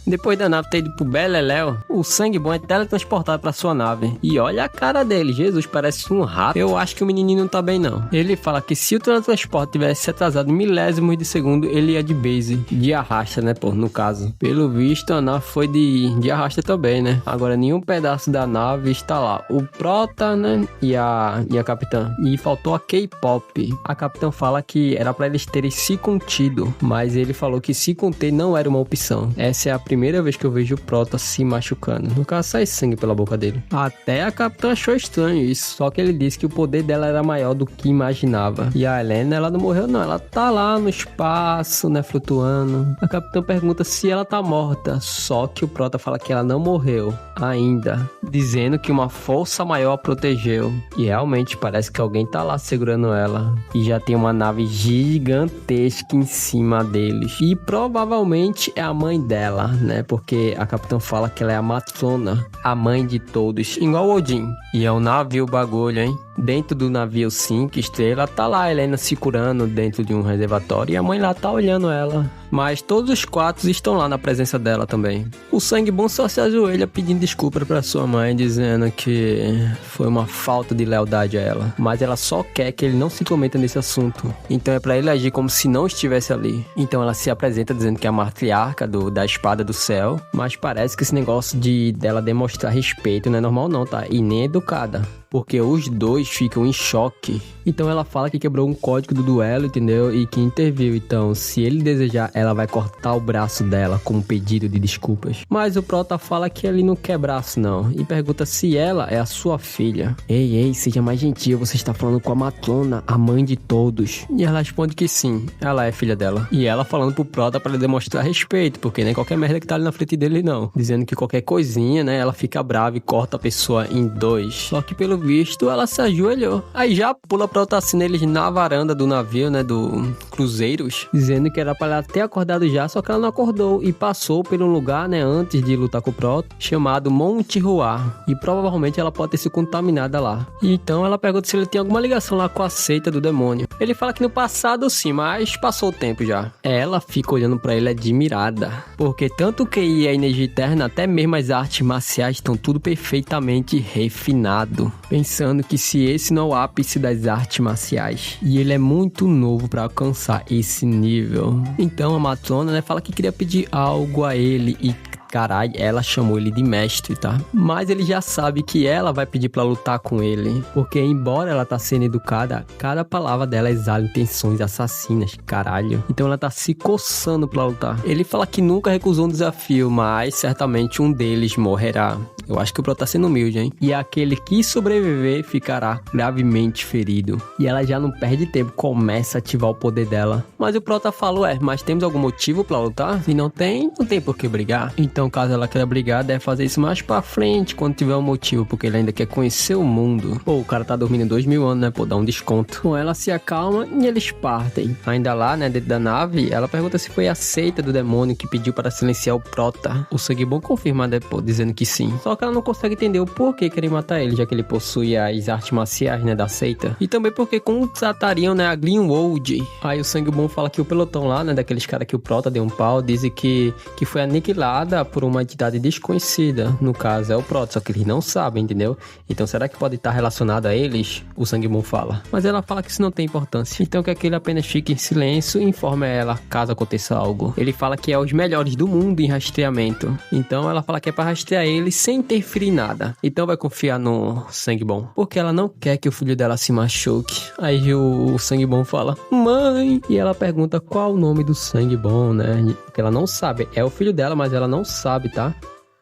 Depois da nave ter ido pro Beleléu, o Sangue Bom é teletransportado pra sua nave. E olha a cara dele, Jesus, parece um rato. Eu acho que o menininho não tá bem não. Ele fala que se o teletransporte tivesse se atrasado milésimos de segundo, ele ia de base, de arrasta, né, pô, no caso. Pelo visto, a nave foi de arrasta também, né. Agora, nenhum pedaço da nave está lá. O Prota, né, e a Capitã. E faltou a K-Pop. A Capitã fala que era pra eles terem se contido, mas ele falou que se conter não era uma opção. Essa é a primeira vez que eu vejo o Prota se machucando. No caso, sai sangue pela boca dele. Até a Capitã achou estranho isso. Só que ele disse que o poder dela era maior do que imaginava. E a Helena, ela não morreu não. Ela tá lá no espaço, né, flutuando. A Capitã pergunta se ela tá morta. Só que o Prota fala que ela não morreu ainda. Dizendo que uma força maior a protegeu. E realmente parece que alguém tá lá segurando ela. E já tem uma nave gigantesca em cima deles. E provavelmente é a mãe dela, né? Porque a Capitã fala que ela é a matrona, a mãe de todos, igual o Odin. E é um navio bagulho, hein? Dentro do navio 5 estrelas, tá lá a Helena se curando dentro de um reservatório e a mãe lá tá olhando ela. Mas todos os 4 estão lá na presença dela também. O Sangue Bom só se ajoelha pedindo desculpa pra sua mãe, dizendo que foi uma falta de lealdade a ela. Mas ela só quer que ele não se intrometa nesse assunto. Então é pra ele agir como se não estivesse ali. Então ela se apresenta dizendo que é a matriarca da espada do céu. Mas parece que esse negócio dela demonstrar respeito não é normal não, tá? E nem educada. porque os dois ficam em choque. Então ela fala que quebrou um código do duelo, entendeu? E que interviu. Então, se ele desejar, ela vai cortar o braço dela como pedido de desculpas. Mas o Prota fala que ele não quer braço, não. E pergunta se ela é a sua filha. Ei, seja mais gentil, você está falando com a Matrona, a mãe de todos. E ela responde que sim, ela é filha dela. E ela falando pro Prota para demonstrar respeito, porque nem qualquer merda que tá ali na frente dele, não. Dizendo que qualquer coisinha, né, ela fica brava e corta a pessoa em dois. Só que pelo visto, ela se ajoelhou. Aí já pula pra outra cena eles na varanda do navio, né, do Cruzeiros, dizendo que era pra ela ter acordado já, só que ela não acordou e passou por um lugar, né, antes de lutar com o Prota, chamado Monte Ruar. E provavelmente ela pode ter se contaminada lá. E então ela pergunta se ele tem alguma ligação lá com a seita do demônio. Ele fala que no passado sim, mas passou o tempo já. Ela fica olhando pra ele admirada, porque tanto o QI e a energia eterna, até mesmo as artes marciais, estão tudo perfeitamente refinado. Pensando que se esse não é o ápice das artes marciais, e ele é muito novo pra alcançar esse nível. Então a Matrona, né, fala que queria pedir algo a ele e caralho, ela chamou ele de mestre, tá? Mas ele já sabe que ela vai pedir pra lutar com ele. Porque embora ela tá sendo educada, cada palavra dela exala intenções assassinas, caralho. Então ela tá se coçando pra lutar. Ele fala que nunca recusou um desafio, mas certamente um deles morrerá. Eu acho que o Prota tá sendo humilde, hein? E aquele que sobreviver ficará gravemente ferido. E ela já não perde tempo, começa a ativar o poder dela. Mas o Prota falou, mas temos algum motivo pra lutar? Se não tem por que brigar. Então, caso ela queira brigar, deve fazer isso mais pra frente, quando tiver um motivo, porque ele ainda quer conhecer o mundo. Pô, o cara tá dormindo 2000 anos, né? Pô, dá um desconto. Com ela se acalma e eles partem. Ainda lá, né, dentro da nave, ela pergunta se foi a seita do demônio que pediu para silenciar o Prota. O Sangue Bom confirma depois, dizendo que sim. Só que ela não consegue entender o porquê querem matar ele, já que ele possui as artes marciais, né, da seita. E também porque constatariam, né, a Greenwood. Aí o Sangue Bom fala que o pelotão lá, né, daqueles caras que o Prota deu um pau, dizem que foi aniquilada por uma entidade desconhecida. No caso, é o Prota, só que eles não sabem, entendeu? Então, será que pode estar relacionado a eles? O Sangue Bom fala. Mas ela fala que isso não tem importância. Então, que ele apenas fique em silêncio e informe ela caso aconteça algo. Ele fala que é os melhores do mundo em rastreamento. Então, ela fala que é pra rastrear ele sem interferir em nada. Então, vai confiar no Sangue Bom. Porque ela não quer que o filho dela se machuque. Aí, o Sangue Bom fala, mãe! E ela pergunta qual o nome do Sangue Bom, né? Porque ela não sabe. É o filho dela, mas ela não sabe, tá?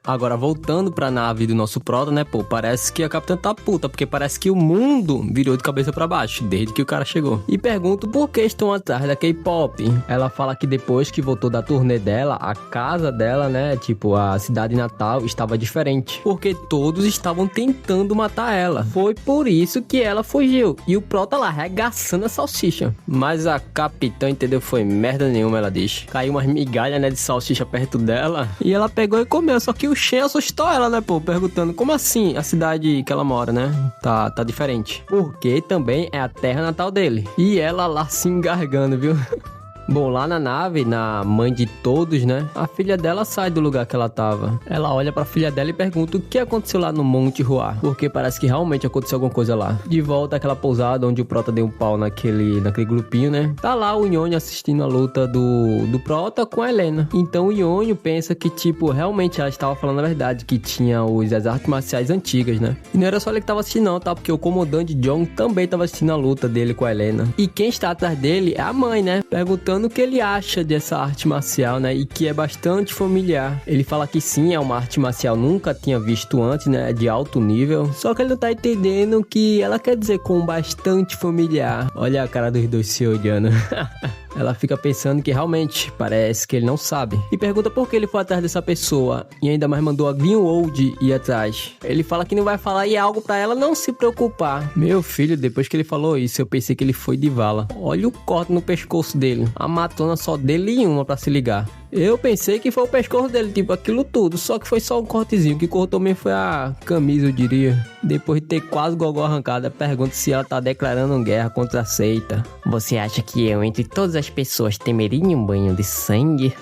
Agora, voltando pra nave do nosso Prota, né, pô, parece que a capitã tá puta, porque parece que o mundo virou de cabeça pra baixo, desde que o cara chegou. E pergunto por que estão atrás da K-pop. Ela fala que depois que voltou da turnê dela, a casa dela, né, tipo, a cidade natal, estava diferente. Porque todos estavam tentando matar ela. Foi por isso que ela fugiu. E o Prota lá, arregaçando a salsicha. Mas a capitã, entendeu, foi merda nenhuma, ela diz. Caiu umas migalhas, né, de salsicha perto dela. E ela pegou e comeu, só que o Shen assustou ela, né, pô, perguntando como assim a cidade que ela mora, né, tá diferente. Porque também é a terra natal dele. E ela lá se engargando, viu? Bom, lá na nave, na mãe de todos, né? A filha dela sai do lugar que ela tava. Ela olha pra filha dela e pergunta o que aconteceu lá no Monte Ruar. Porque parece que realmente aconteceu alguma coisa lá. De volta àquela pousada onde o Prota deu um pau naquele grupinho, né? Tá lá o Nhonho assistindo a luta do Prota com a Helena. Então o Nhonho pensa que, tipo, realmente ela estava falando a verdade, que tinha as artes marciais antigas, né? E não era só ele que tava assistindo não, tá? Porque o comandante John também tava assistindo a luta dele com a Helena. E quem está atrás dele é a mãe, né? Perguntando o que ele acha dessa arte marcial, né? E que é bastante familiar. Ele fala que sim, é uma arte marcial nunca tinha visto antes, né? De alto nível. Só que ele não tá entendendo o que ela quer dizer com bastante familiar. Olha a cara dos dois se olhando. Ela fica pensando que realmente parece que ele não sabe. E pergunta por que ele foi atrás dessa pessoa. E ainda mais mandou a Greenwood ir atrás. Ele fala que não vai falar e é algo pra ela não se preocupar. Meu filho, depois que ele falou isso, eu pensei que ele foi de vala. Olha o corte no pescoço dele. A Matrona só dele uma pra se ligar. Eu pensei que foi o pescoço dele, tipo, aquilo tudo. Só que foi só um cortezinho. O que cortou mesmo foi a camisa, eu diria. Depois de ter quase o gogó arrancado, pergunta se ela tá declarando guerra contra a seita. Você acha que eu, entre todas as pessoas, temeria um banho de sangue?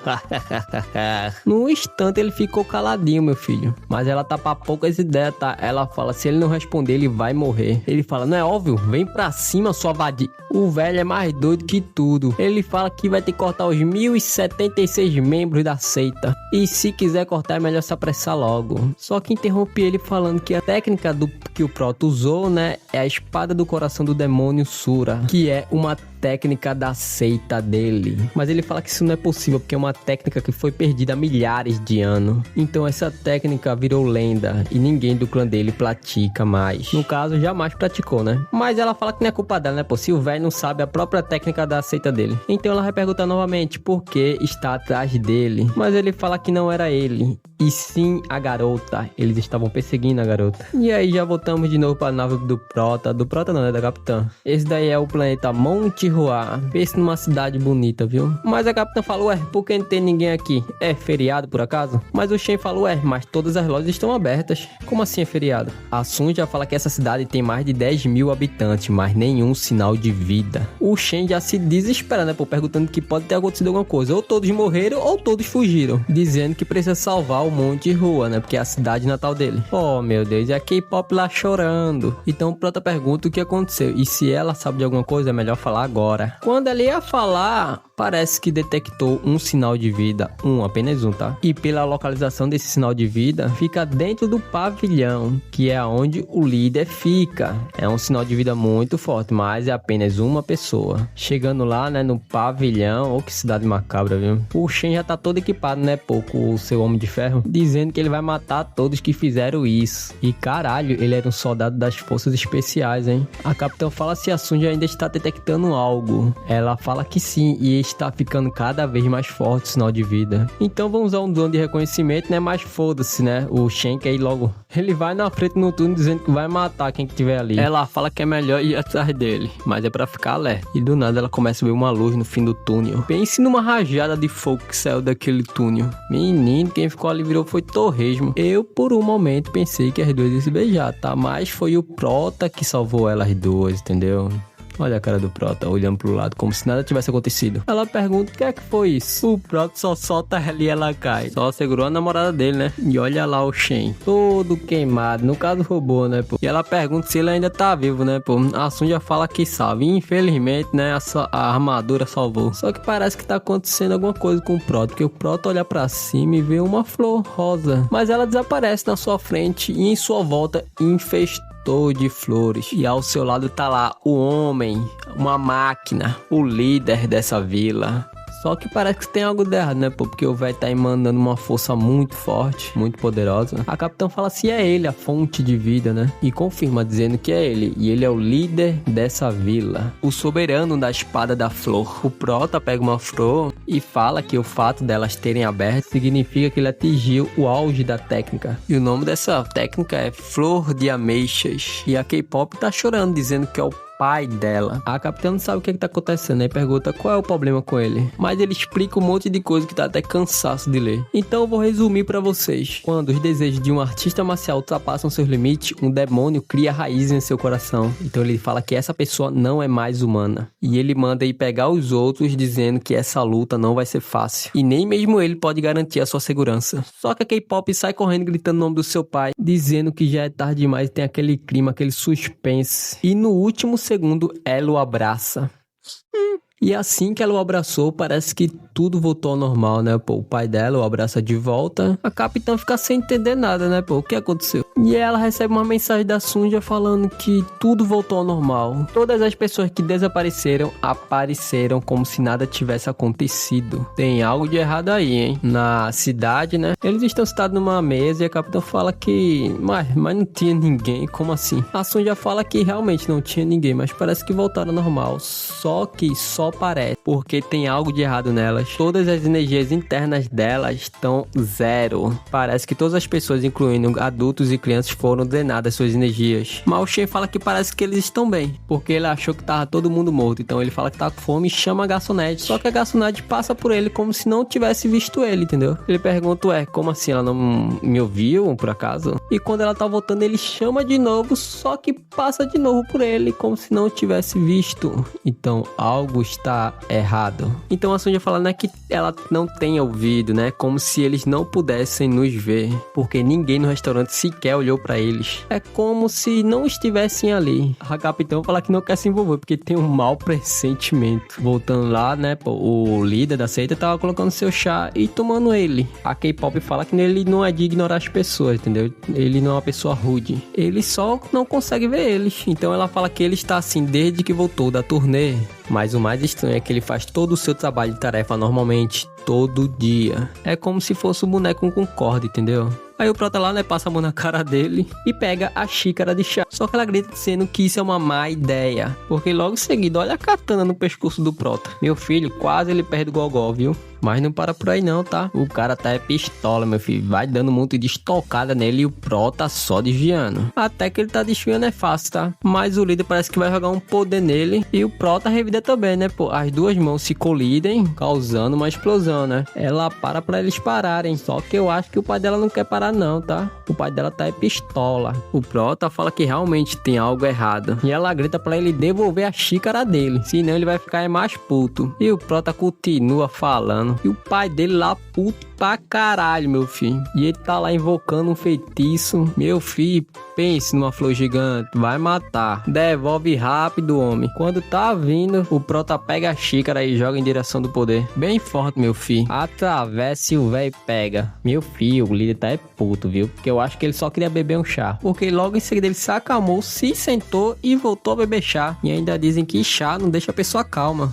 No instante, ele ficou caladinho, meu filho. Mas ela tá pra poucas ideias, tá? Ela fala, se ele não responder, ele vai morrer. Ele fala, não é óbvio? Vem pra cima, sua vadia. O velho é mais doido que tudo. Ele fala que vai ter que cortar os 1076 membros da seita. E se quiser cortar é melhor se apressar logo. Só que interrompe ele falando que a técnica que o Proto usou, né, é a espada do coração do demônio Sura, que é uma técnica da seita dele. Mas ele fala que isso não é possível porque é uma técnica que foi perdida há milhares de anos. Então essa técnica virou lenda e ninguém do clã dele pratica mais. No caso, jamais praticou, né? Mas ela fala que não é culpa dela, né? Pô, se o velho não sabe a própria técnica da seita dele. Então ela vai perguntar novamente por que está atrás dele. Mas ele fala que não era ele, e sim a garota. Eles estavam perseguindo a garota. E aí já voltamos de novo para a nave do Prota. Do Prota não, é da Capitã. Esse daí é o planeta Monte Rua. Pense numa cidade bonita, viu? Mas a Capitã falou, ué, por que não tem ninguém aqui? É feriado por acaso? Mas o Shen falou, ué, mas todas as lojas estão abertas. Como assim é feriado? A Sun já fala que essa cidade tem mais de 10 mil habitantes, mas nenhum sinal de vida. O Shen já se desespera, né, pô, perguntando que pode ter acontecido alguma coisa. Ou todos morreram ou todos fugiram. Dizendo que precisa salvar o Monte Rua, né, porque é a cidade natal dele. Oh, meu Deus, e a K-pop lá chorando. Então o Prota pergunta o que aconteceu. E se ela sabe de alguma coisa, é melhor falar agora. Quando ela ia falar, parece que detectou um sinal de vida. Apenas um, tá? E pela localização desse sinal de vida, fica dentro do pavilhão, que é onde o líder fica. É um sinal de vida muito forte, mas é apenas uma pessoa. Chegando lá, né, no pavilhão, ou que cidade macabra, viu? O Shen já tá todo equipado, né, pô, com o seu Homem de Ferro, dizendo que ele vai matar todos que fizeram isso. E caralho, ele era um soldado das forças especiais, hein? A Capitã fala se a Sunja ainda está detectando algo. Ela fala que sim, e está ficando cada vez mais forte o sinal de vida. Então vamos usar um dom de reconhecimento, né? Mas foda-se, né? O Shen quer ir logo. Ele vai na frente no túnel dizendo que vai matar quem que tiver ali. Ela fala que é melhor ir atrás dele, mas é pra ficar alerta. E do nada ela começa a ver uma luz no fim do túnel. Pense numa rajada de fogo que saiu daquele túnel. Menino, quem ficou ali virou foi torresmo. Eu, por um momento, pensei que as duas iam se beijar, tá? Mas foi o Prota que salvou elas duas, entendeu? Olha a cara do Prota, olhando pro lado, como se nada tivesse acontecido. Ela pergunta o que é que foi isso. O Prota só solta ela e ela cai. Só segurou a namorada dele, né? E olha lá o Shen, todo queimado, no caso robô, né, pô? E ela pergunta se ele ainda tá vivo, né, pô? A Sun já fala que sabe. E, infelizmente, né, a armadura salvou. Só que parece que tá acontecendo alguma coisa com o Prota, porque o Prota olha pra cima e vê uma flor rosa. Mas ela desaparece na sua frente e em sua volta infestou de flores. E ao seu lado tá lá o homem, uma máquina, o líder dessa vila. Só que parece que tem algo de errado, né, pô? Porque o velho tá emanando uma força muito forte, muito poderosa. A Capitã fala se é ele a fonte de vida, né? E confirma dizendo que é ele. E ele é o líder dessa vila. O soberano da espada da flor. O Prota pega uma flor e fala que o fato delas terem aberto significa que ele atingiu o auge da técnica. E o nome dessa técnica é Flor de Ameixas. E a K-pop tá chorando, dizendo que é o pai dela. A Capitã não sabe o que tá acontecendo, aí pergunta qual é o problema com ele. Mas ele explica um monte de coisa que tá até cansaço de ler. Então eu vou resumir pra vocês. Quando os desejos de um artista marcial ultrapassam seus limites, um demônio cria raízes em seu coração. Então ele fala que essa pessoa não é mais humana. E ele manda ir pegar os outros, dizendo que essa luta não vai ser fácil. E nem mesmo ele pode garantir a sua segurança. Só que a K-pop sai correndo gritando o nome do seu pai, dizendo que já é tarde demais e tem aquele clima, aquele suspense. E no último segundo, ela o abraça. E assim que ela o abraçou, parece que tudo voltou ao normal, né, pô? O pai dela o abraça de volta. A Capitã fica sem entender nada, né, pô? O que aconteceu? E ela recebe uma mensagem da Sunja falando que tudo voltou ao normal. Todas as pessoas que desapareceram, apareceram como se nada tivesse acontecido. Tem algo de errado aí, hein? Na cidade, né? Eles estão sentados numa mesa e a Capitã fala que... Mas não tinha ninguém, como assim? A Sunja fala que realmente não tinha ninguém, mas parece que voltaram ao normal. Só que só parece, porque tem algo de errado nelas. Todas as energias internas delas estão zero. Parece que todas as pessoas, incluindo adultos e crianças, foram drenadas suas energias. Mas o Shen fala que parece que eles estão bem, porque ele achou que tava todo mundo morto. Então ele fala que tá com fome e chama a garçonete. Só que a garçonete passa por ele como se não tivesse visto ele, entendeu? Ele pergunta, como assim? Ela não me ouviu, por acaso? E quando ela tá voltando, ele chama de novo, só que passa de novo por ele, como se não tivesse visto. Então algo está errado. Então a Sunja fala, né, que ela não tem ouvido, né, como se eles não pudessem nos ver, porque ninguém no restaurante sequer olhou pra eles. É como se não estivessem ali. A capitã fala que não quer se envolver, porque tem um mau pressentimento. Voltando lá, né, pô, o líder da seita tava colocando seu chá e tomando ele. A K-pop fala que ele não é de ignorar as pessoas, entendeu? Ele não é uma pessoa rude. Ele só não consegue ver eles. Então ela fala que ele está assim desde que voltou da turnê. Mas o mais estranho é que ele faz todo o seu trabalho de tarefa normalmente, todo dia. É como se fosse um boneco com corda, entendeu? Aí o Prota lá, né, passa a mão na cara dele e pega a xícara de chá. Só que ela grita dizendo que isso é uma má ideia. Porque logo em seguida, olha a katana no pescoço do Prota. Meu filho, quase ele perde o gogó, viu? Mas não para por aí não, tá? O cara tá é pistola, meu filho. Vai dando um monte de estocada nele e o Prota só desviando. Até que ele tá desviando é fácil, tá? Mas o líder parece que vai jogar um poder nele e o Prota revida também, né? Pô, as duas mãos se colidem, causando uma explosão, né? Ela para pra eles pararem. Só que eu acho que o pai dela não quer parar não, tá? O pai dela tá é pistola. O Prota fala que realmente tem algo errado. E ela grita pra ele devolver a xícara dele. Senão ele vai ficar mais puto. E o Prota continua falando. E o pai dele lá puto pra caralho, meu filho. E ele tá lá invocando um feitiço. Meu filho, pense numa flor gigante. Vai matar. Devolve rápido, homem. Quando tá vindo, o Prota pega a xícara e joga em direção do poder. Bem forte, meu filho. Atravessa e o velho pega. Meu filho, o líder tá é puto, viu? Porque eu acho que ele só queria beber um chá. Porque logo em seguida ele se acalmou, se sentou e voltou a beber chá. E ainda dizem que chá não deixa a pessoa calma.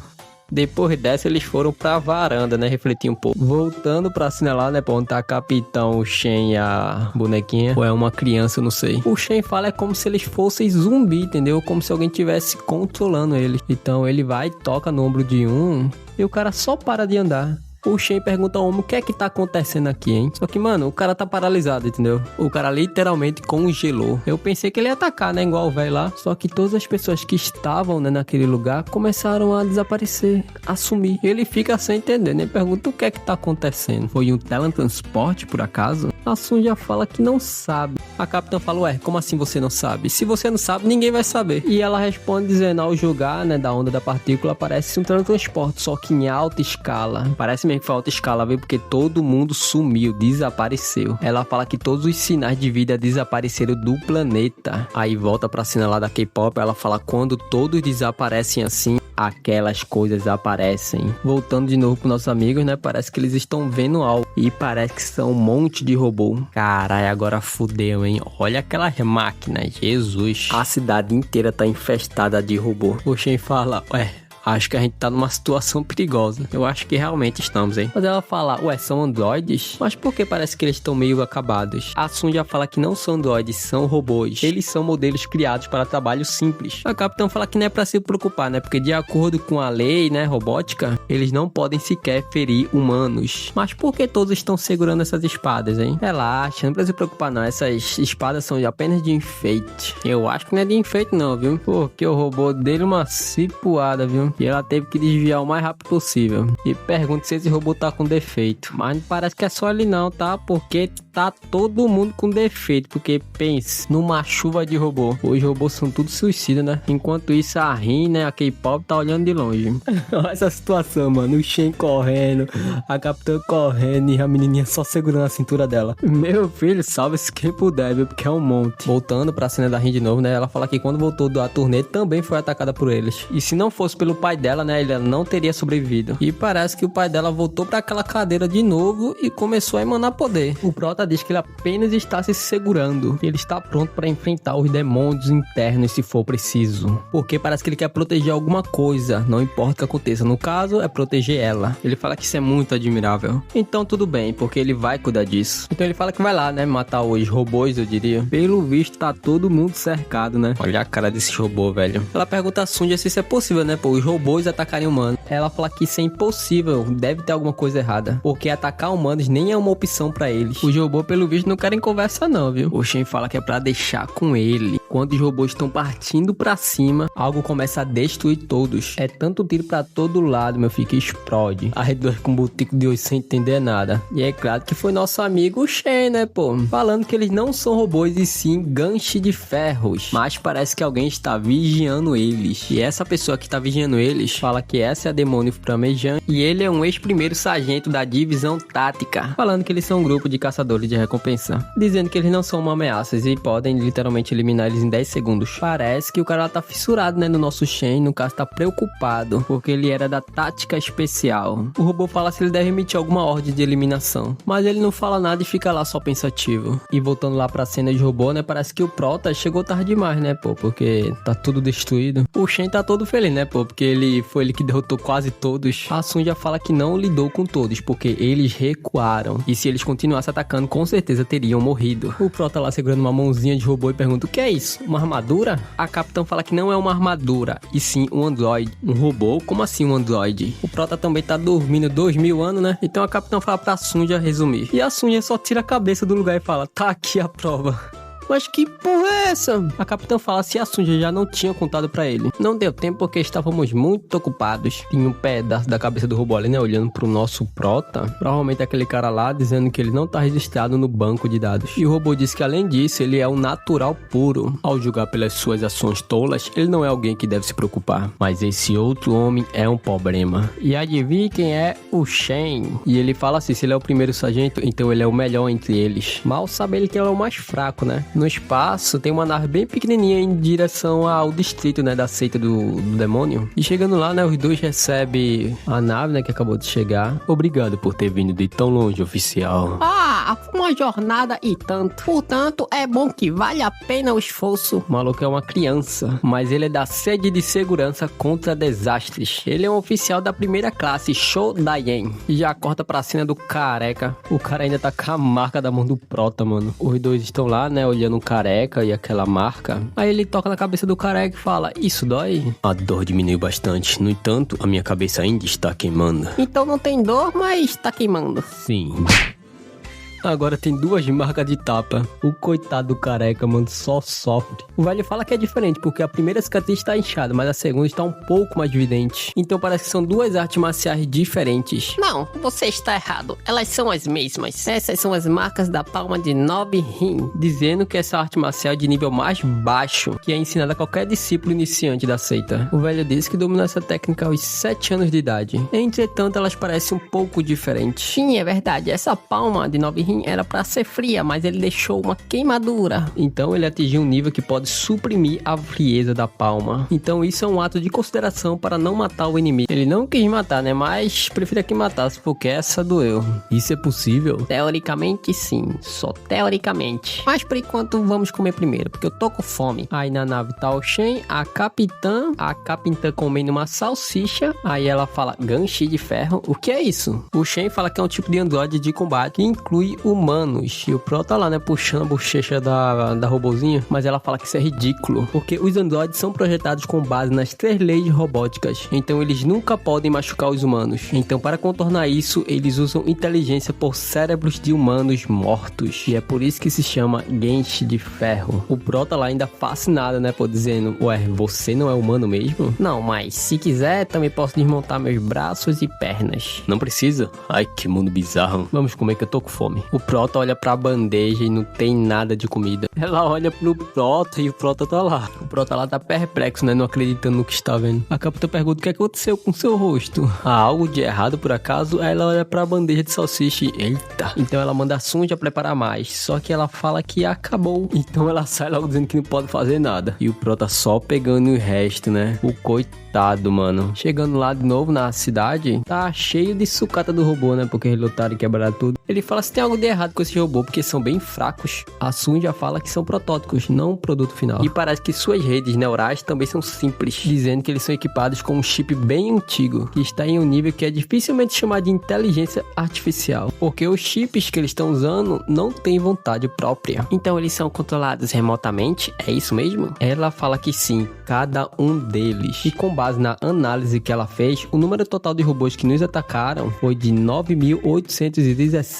Depois dessa, eles foram pra varanda, né? Refletir um pouco. Voltando pra cena lá, né? Pra onde tá Capitão, o Shen e a bonequinha. Ou é uma criança, eu não sei. O Shen fala é como se eles fossem zumbi, entendeu? Como se alguém tivesse controlando eles. Então ele vai, toca no ombro de um e o cara só para de andar. O Shen pergunta ao homem o que é que tá acontecendo aqui, hein? Só que, mano, o cara tá paralisado, entendeu? O cara literalmente congelou. Eu pensei que ele ia atacar, né? Igual o velho lá. Só que todas as pessoas que estavam, né, naquele lugar começaram a desaparecer, a sumir. Ele fica sem entender, né? Pergunta o que é que tá acontecendo. Foi um teletransporte, por acaso? A Sunja fala que não sabe. A capitã fala, ué, como assim você não sabe? Se você não sabe, ninguém vai saber. E ela responde dizendo, ao julgar, né, da onda da partícula, parece um teletransporte, só que em alta escala. Parece mesmo que foi alta escala, viu? Porque todo mundo sumiu, desapareceu. Ela fala que todos os sinais de vida desapareceram do planeta. Aí volta pra cena lá da K-pop, ela fala, quando todos desaparecem assim, aquelas coisas aparecem. Voltando de novo pros nossos amigos, né? Parece que eles estão vendo algo. E parece que são um monte de robô. Caralho, agora fudeu, hein? Olha aquelas máquinas, Jesus. A cidade inteira tá infestada de robô. O Shen fala, ué, acho que a gente tá numa situação perigosa. Eu acho que realmente estamos, hein? Mas ela fala, ué, são androides? Mas por que parece que eles estão meio acabados? A Sunja fala que não são androides, são robôs. Eles são modelos criados para trabalho simples. A capitã fala que não é pra se preocupar, né? Porque de acordo com a lei, né, robótica, eles não podem sequer ferir humanos. Mas por que todos estão segurando essas espadas, hein? Relaxa, não precisa se preocupar não. Essas espadas são apenas de enfeite. Eu acho que não é de enfeite não, viu? Porque o robô dele é uma cipuada, viu? E ela teve que desviar o mais rápido possível. E pergunta se esse robô tá com defeito. Mas parece que é só ele não, tá? Porque tá todo mundo com defeito. Porque pense numa chuva de robô. Os robôs são tudo suicidas, né? Enquanto isso, a Rin, né? A K-pop tá olhando de longe. Olha essa situação, mano. O Shen correndo, a capitã correndo e a menininha só segurando a cintura dela. Meu filho, salve-se quem puder, viu? Porque é um monte. Voltando pra cena da Rin de novo, né? Ela fala que quando voltou da turnê também foi atacada por eles. E se não fosse pelo pai dela, né, ela não teria sobrevivido. E parece que o pai dela voltou pra aquela cadeira de novo e começou a emanar poder. O Prota diz que ele apenas está se segurando. Ele está pronto pra enfrentar os demônios internos se for preciso. Porque parece que ele quer proteger alguma coisa, não importa o que aconteça. No caso, é proteger ela. Ele fala que isso é muito admirável. Então tudo bem, porque ele vai cuidar disso. Então ele fala que vai lá, né, matar os robôs, eu diria. Pelo visto, tá todo mundo cercado, né? Olha a cara desse robô, velho. Ela pergunta a Sunja se isso é possível, né, pô, os robôs atacarem humanos. Ela fala que isso é impossível, deve ter alguma coisa errada, porque atacar humanos nem é uma opção pra eles. Os robôs, pelo visto, não querem conversa não, viu? O Shen fala que é pra deixar com ele. enquanto os robôs estão partindo pra cima, algo começa a destruir todos. É tanto tiro pra todo lado, meu filho, que explode. A Red 2 com um botico de 8 sem entender nada. E é claro que foi nosso amigo Shen, né, pô? Falando que eles não são robôs e sim gancho de ferros. Mas parece que alguém está vigiando eles. E essa pessoa que está vigiando eles fala que essa é a Demônio Flamejan e ele é um ex-primeiro sargento da divisão tática. Falando que eles são um grupo de caçadores de recompensa. Dizendo que eles não são uma ameaça e podem literalmente eliminar eles em 10 segundos. Parece que o cara lá tá fissurado, né, no nosso Shen. No caso, tá preocupado porque ele era da tática especial. O robô fala se ele deve emitir alguma ordem de eliminação. Mas ele não fala nada e fica lá só pensativo. E voltando lá pra cena de robô, né, parece que o Prota chegou tarde demais, né, pô, porque tá tudo destruído. O Shen tá todo feliz, né, pô, porque foi ele que derrotou quase todos. A Sun já fala que não lidou com todos, porque eles recuaram. E se eles continuassem atacando, com certeza teriam morrido. O Prota lá segurando uma mãozinha de robô e pergunta: o que é isso? Uma armadura? A Capitã fala que não é uma armadura, e sim um androide. Um robô? Como assim um androide? O Prota também tá dormindo 2000 anos, né? Então a Capitã fala pra Sunja resumir. E a Sunja só tira a cabeça do lugar e fala: tá aqui a prova. Mas que porra é essa? A Capitã fala se a Sunja já não tinha contado pra ele. Não deu tempo porque estávamos muito ocupados. Tinha um pedaço da cabeça do robô ali, né, olhando pro nosso Prota. Provavelmente aquele cara lá dizendo que ele não tá registrado no banco de dados. E o robô disse que além disso, ele é um natural puro. Ao julgar pelas suas ações tolas, ele não é alguém que deve se preocupar. Mas esse outro homem é um problema. E adivinhe quem é o Shen. E ele fala assim, se ele é o primeiro sargento, então ele é o melhor entre eles. Mal sabe ele que ele é o mais fraco, né? No espaço, tem uma nave bem pequenininha em direção ao distrito, né, da seita do demônio. E chegando lá, né, os dois recebem a nave, né, que acabou de chegar. Obrigado por ter vindo de tão longe, oficial. Uma jornada e tanto. Portanto, é bom que vale a pena o esforço. O maluco é uma criança, mas ele é da sede de segurança contra desastres. Ele é um oficial da primeira classe, Shodayen. E já corta pra cena do careca. O cara ainda tá com a marca da mão do Prota, mano. Os dois estão lá, né, olhando o careca e aquela marca. Aí ele toca na cabeça do careca e fala: isso dói? A dor diminuiu bastante. No entanto, a minha cabeça ainda está queimando. Então não tem dor, mas tá queimando. Sim. Agora tem duas marcas de tapa. O coitado do careca, mano, só sofre. O velho fala que é diferente, porque a primeira cicatriz está inchada, mas a segunda está um pouco mais evidente. Então parece que são duas artes marciais diferentes. Não, você está errado. Elas são as mesmas. Essas são as marcas da palma de Nob Rin. Dizendo que essa arte marcial é de nível mais baixo, que é ensinada a qualquer discípulo iniciante da seita. O velho disse que dominou essa técnica aos 7 anos de idade. Entretanto, elas parecem um pouco diferentes. Sim, é verdade. Essa palma de Nob Rin era pra ser fria, mas ele deixou uma queimadura. Então ele atingiu um nível que pode suprimir a frieza da palma. Então isso é um ato de consideração para não matar o inimigo. Ele não quis matar, né? Mas prefiro que matasse, porque essa doeu. Isso é possível? Teoricamente sim, só teoricamente. Mas por enquanto vamos comer primeiro, porque eu tô com fome. Aí na nave tá o Shen, a capitã comendo uma salsicha. Aí ela fala: gancho de ferro, o que é isso? O Shen fala que é um tipo de androide de combate que inclui humanos. E o Pro tá lá, né, puxando a bochecha da robozinha, mas ela fala que isso é ridículo, porque os androides são projetados com base nas 3 leis robóticas, então eles nunca podem machucar os humanos. Então para contornar isso, eles usam inteligência por cérebros de humanos mortos, e é por isso que se chama Genshi de ferro. O Pro tá lá ainda fascinado, né, pô, dizendo: ué, você não é humano mesmo? Não, mas se quiser também posso desmontar meus braços e pernas. Não precisa? Ai, que mundo bizarro. Vamos comer que eu tô com fome. O Prota olha pra bandeja e não tem nada de comida. Ela olha pro Prota e o Prota tá lá. O Prota lá tá perplexo, né? Não acreditando no que está vendo. A Capitã pergunta o que aconteceu com seu rosto. Há algo de errado por acaso? Aí ela olha pra bandeja de salsicha e... eita! Então ela manda a Sunja preparar mais. Só que ela fala que acabou. Então ela sai logo dizendo que não pode fazer nada. E o Prota só pegando o resto, né? O coitado, mano. Chegando lá de novo na cidade, tá cheio de sucata do robô, né? Porque eles lutaram e quebraram tudo. Ele fala se tem algo de errado com esse robô, porque são bem fracos. A Sun já fala que são protótipos, não um produto final. E parece que suas redes neurais também são simples, dizendo que eles são equipados com um chip bem antigo, que está em um nível que é dificilmente chamado de inteligência artificial, porque os chips que eles estão usando não têm vontade própria. Então eles são controlados remotamente? É isso mesmo? Ela fala que sim, cada um deles. E com base na análise que ela fez, o número total de robôs que nos atacaram foi de 9.817.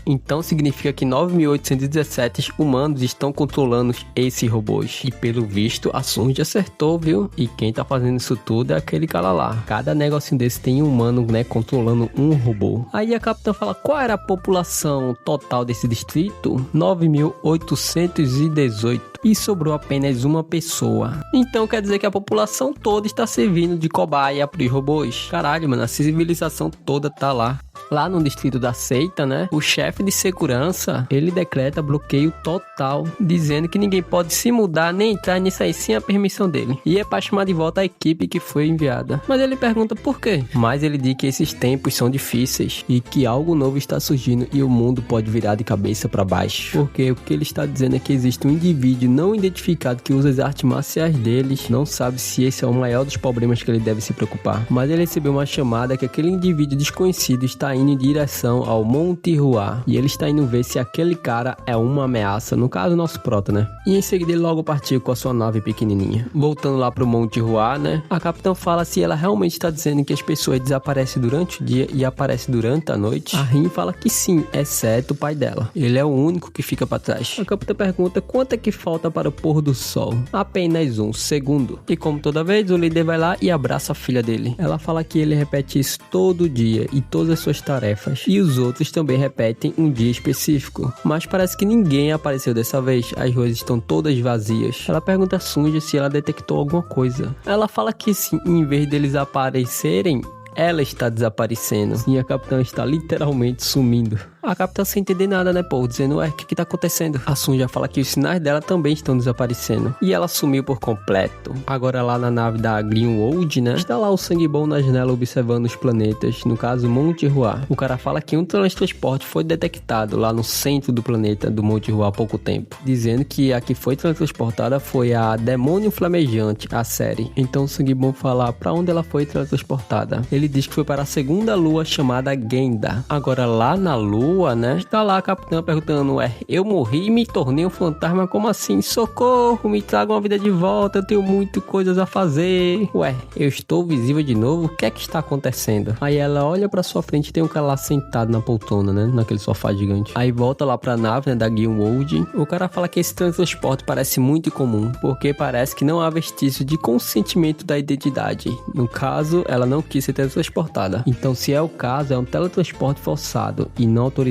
Então Então significa que 9.817 humanos estão controlando esses robôs. E pelo visto, a Sunja acertou, viu? E quem tá fazendo isso tudo é aquele cara lá. Cada negocinho desse tem um humano, né, controlando um robô. Aí a capitã fala, qual era a população total desse distrito? 9.818. E sobrou apenas uma pessoa. Então quer dizer que a população toda está servindo de cobaia pros robôs. Caralho, mano, a civilização toda tá lá. Lá no distrito da seita, né? O chefe de segurança, ele decreta bloqueio total, dizendo que ninguém pode se mudar nem entrar nisso aí sem a permissão dele. E é pra chamar de volta a equipe que foi enviada. Mas ele pergunta por quê? Mas ele diz que esses tempos são difíceis e que algo novo está surgindo e o mundo pode virar de cabeça pra baixo. Porque o que ele está dizendo é que existe um indivíduo não identificado que usa as artes marciais deles. Não sabe se esse é o maior dos problemas que ele deve se preocupar. Mas ele recebeu uma chamada que aquele indivíduo desconhecido está indo em direção ao Monte Ruá. E ele está indo ver se aquele cara é uma ameaça. No caso, o nosso prota, né? E em seguida ele logo partiu com a sua nave pequenininha. Voltando lá pro Monte Ruá, né? A capitã fala se ela realmente está dizendo que as pessoas desaparecem durante o dia e aparecem durante a noite. A Rin fala que sim, exceto o pai dela. Ele é o único que fica pra trás. A capitã pergunta quanto é que falta para o pôr do sol. Apenas 1 segundo. E como toda vez, o líder vai lá e abraça a filha dele. Ela fala que ele repete isso todo dia e todas as suas tarefas. E os outros também repetem um dia específico. Mas parece que ninguém apareceu dessa vez. As ruas estão todas vazias. Ela pergunta a Sunja se ela detectou alguma coisa. Ela fala que sim, em vez deles aparecerem, ela está desaparecendo. E a capitã está literalmente sumindo. A capitã sem entender nada, né, pô? Dizendo, ué, o que tá acontecendo? A Sunja fala que os sinais dela também estão desaparecendo. E ela sumiu por completo. Agora lá na nave da Greenwood, né? Está lá o sangue bom na janela observando os planetas. No caso, Monte Ruá. O cara fala que um teletransporte foi detectado lá no centro do planeta do Monte Ruá há pouco tempo. Dizendo que a que foi teletransportada foi a Demônio Flamejante, a série. Então o sangue bom fala pra onde ela foi teletransportada. Ele diz que foi para a segunda lua chamada Genda. Agora lá na lua, né? Está lá a capitã perguntando, ué, eu morri e me tornei um fantasma, como assim? Socorro, me traga uma vida de volta, eu tenho muitas coisas a fazer. Ué, eu estou visível de novo? O que é que está acontecendo? Aí ela olha pra sua frente e tem um cara lá sentado na poltrona, né? Naquele sofá gigante. Aí volta lá pra nave, né? Da Greenwood. O cara fala que esse teletransporte parece muito incomum, porque parece que não há vestígio de consentimento da identidade. No caso, ela não quis ser teletransportada. Então, se é o caso, é um teletransporte forçado e não autorizado.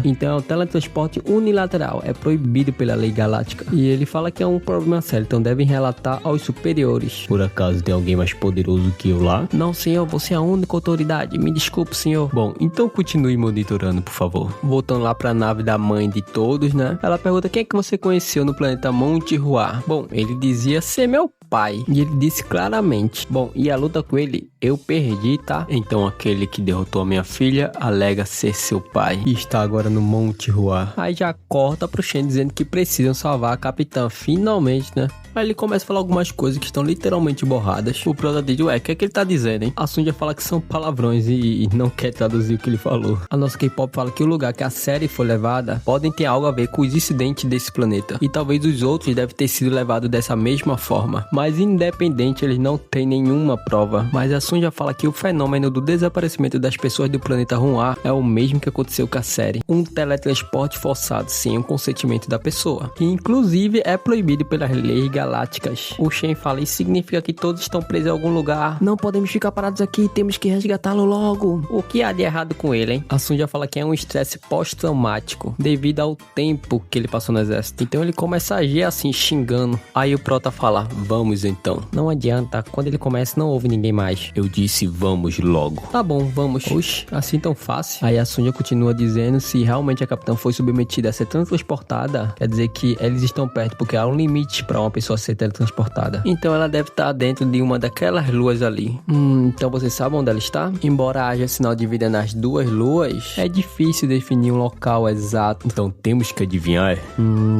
Então é um teletransporte unilateral, é proibido pela lei galáctica. E ele fala que é um problema sério, então devem relatar aos superiores. Por acaso tem alguém mais poderoso que eu lá? Não, senhor, você é a única autoridade, me desculpe, senhor. Bom, então continue monitorando, por favor. Voltando lá pra nave da mãe de todos, né? Ela pergunta quem é que você conheceu no planeta Monte Ruá. Bom, ele dizia ser meu pai. E ele disse claramente, bom, e a luta com ele, eu perdi, tá? Então aquele que derrotou a minha filha alega ser seu pai. E está agora no Monte Ruá. Aí já corta pro Shen dizendo que precisam salvar a capitã, finalmente, né? Aí ele começa a falar algumas coisas que estão literalmente borradas. O prota diz, ué, o que é que ele tá dizendo, hein? A Sunja fala que são palavrões e não quer traduzir o que ele falou. A nossa K-pop fala que o lugar que a série foi levada podem ter algo a ver com os incidentes desse planeta. E talvez os outros devem ter sido levados dessa mesma forma. Mas independente, eles não têm nenhuma prova. Mas a Sunja fala que o fenômeno do desaparecimento das pessoas do planeta Ruá é o mesmo que aconteceu com a série. Um teletransporte forçado sem o consentimento da pessoa. Que inclusive é proibido pelas leis galácticas. O Shen fala, isso significa que todos estão presos em algum lugar. Não podemos ficar parados aqui, temos que resgatá-lo logo. O que há de errado com ele, hein? A Sunja fala que é um estresse pós-traumático devido ao tempo que ele passou no exército. Então ele começa a agir assim, xingando. Aí o prota fala, vamos então. Não adianta, quando ele começa não ouve ninguém mais. Eu disse vamos logo. Tá bom, vamos. Oxe, assim tão fácil. Aí a Sunja continua dizendo se realmente a capitã foi submetida a ser transportada, quer dizer que eles estão perto, porque há um limite para uma pessoa ser teletransportada. Então ela deve estar dentro de uma daquelas luas ali. Então você sabe onde ela está? Embora haja sinal de vida nas duas luas, é difícil definir um local exato. Então temos que adivinhar.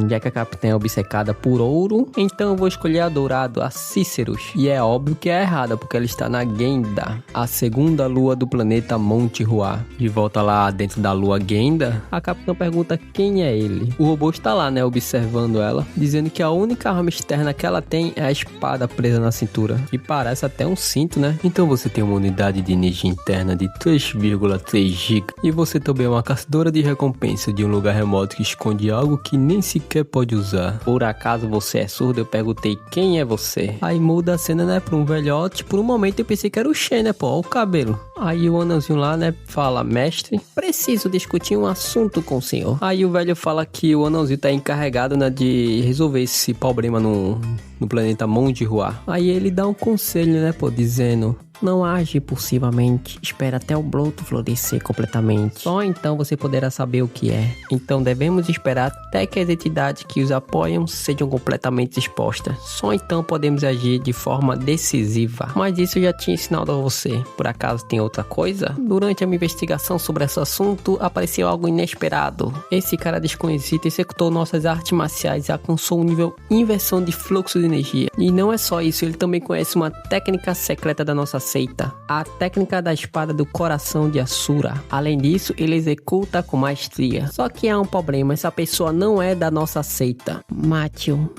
Já que a capitã é obcecada por ouro, então eu vou escolher a Dourado, a Cíceros. E é óbvio que é errada, porque ela está na Genda, a segunda lua do planeta Monte Ruá. De volta lá dentro da lua Genda, a capitã pergunta quem é ele. O robô está lá, né, observando ela, dizendo que a única arma externa que ela tem é a espada presa na cintura, que parece até um cinto, né? Então você tem uma unidade de energia interna de 3,3 GB e você também é uma caçadora de recompensa de um lugar remoto que esconde algo que nem sequer pode usar. Por acaso você é surdo? Eu perguntei quem é você. Aí muda a cena, né, pra um velhote. Por um momento eu pensei que era o Shen, né, pô, olha o cabelo. Aí o anãozinho lá, né, fala: mestre, preciso discutir um assunto com o senhor. Aí o velho fala que o anãozinho tá encarregado, né, de resolver esse problema no planeta Monte Ruá. Aí ele dá um conselho, né, pô, dizendo: não age impulsivamente, espera até o broto florescer completamente. Só então você poderá saber o que é. Então devemos esperar até que as entidades que os apoiam sejam completamente expostas. Só então podemos agir de forma decisiva. Mas isso eu já tinha ensinado a você. Por acaso tem outra coisa? Durante a minha investigação sobre esse assunto, apareceu algo inesperado. Esse cara desconhecido executou nossas artes marciais e alcançou um nível inversão de fluxo de energia. E não é só isso, ele também conhece uma técnica secreta da nossa seita, a técnica da espada do coração de Asura. Além disso, ele executa com maestria. Só que há um problema, essa pessoa não é da nossa seita. Mátio,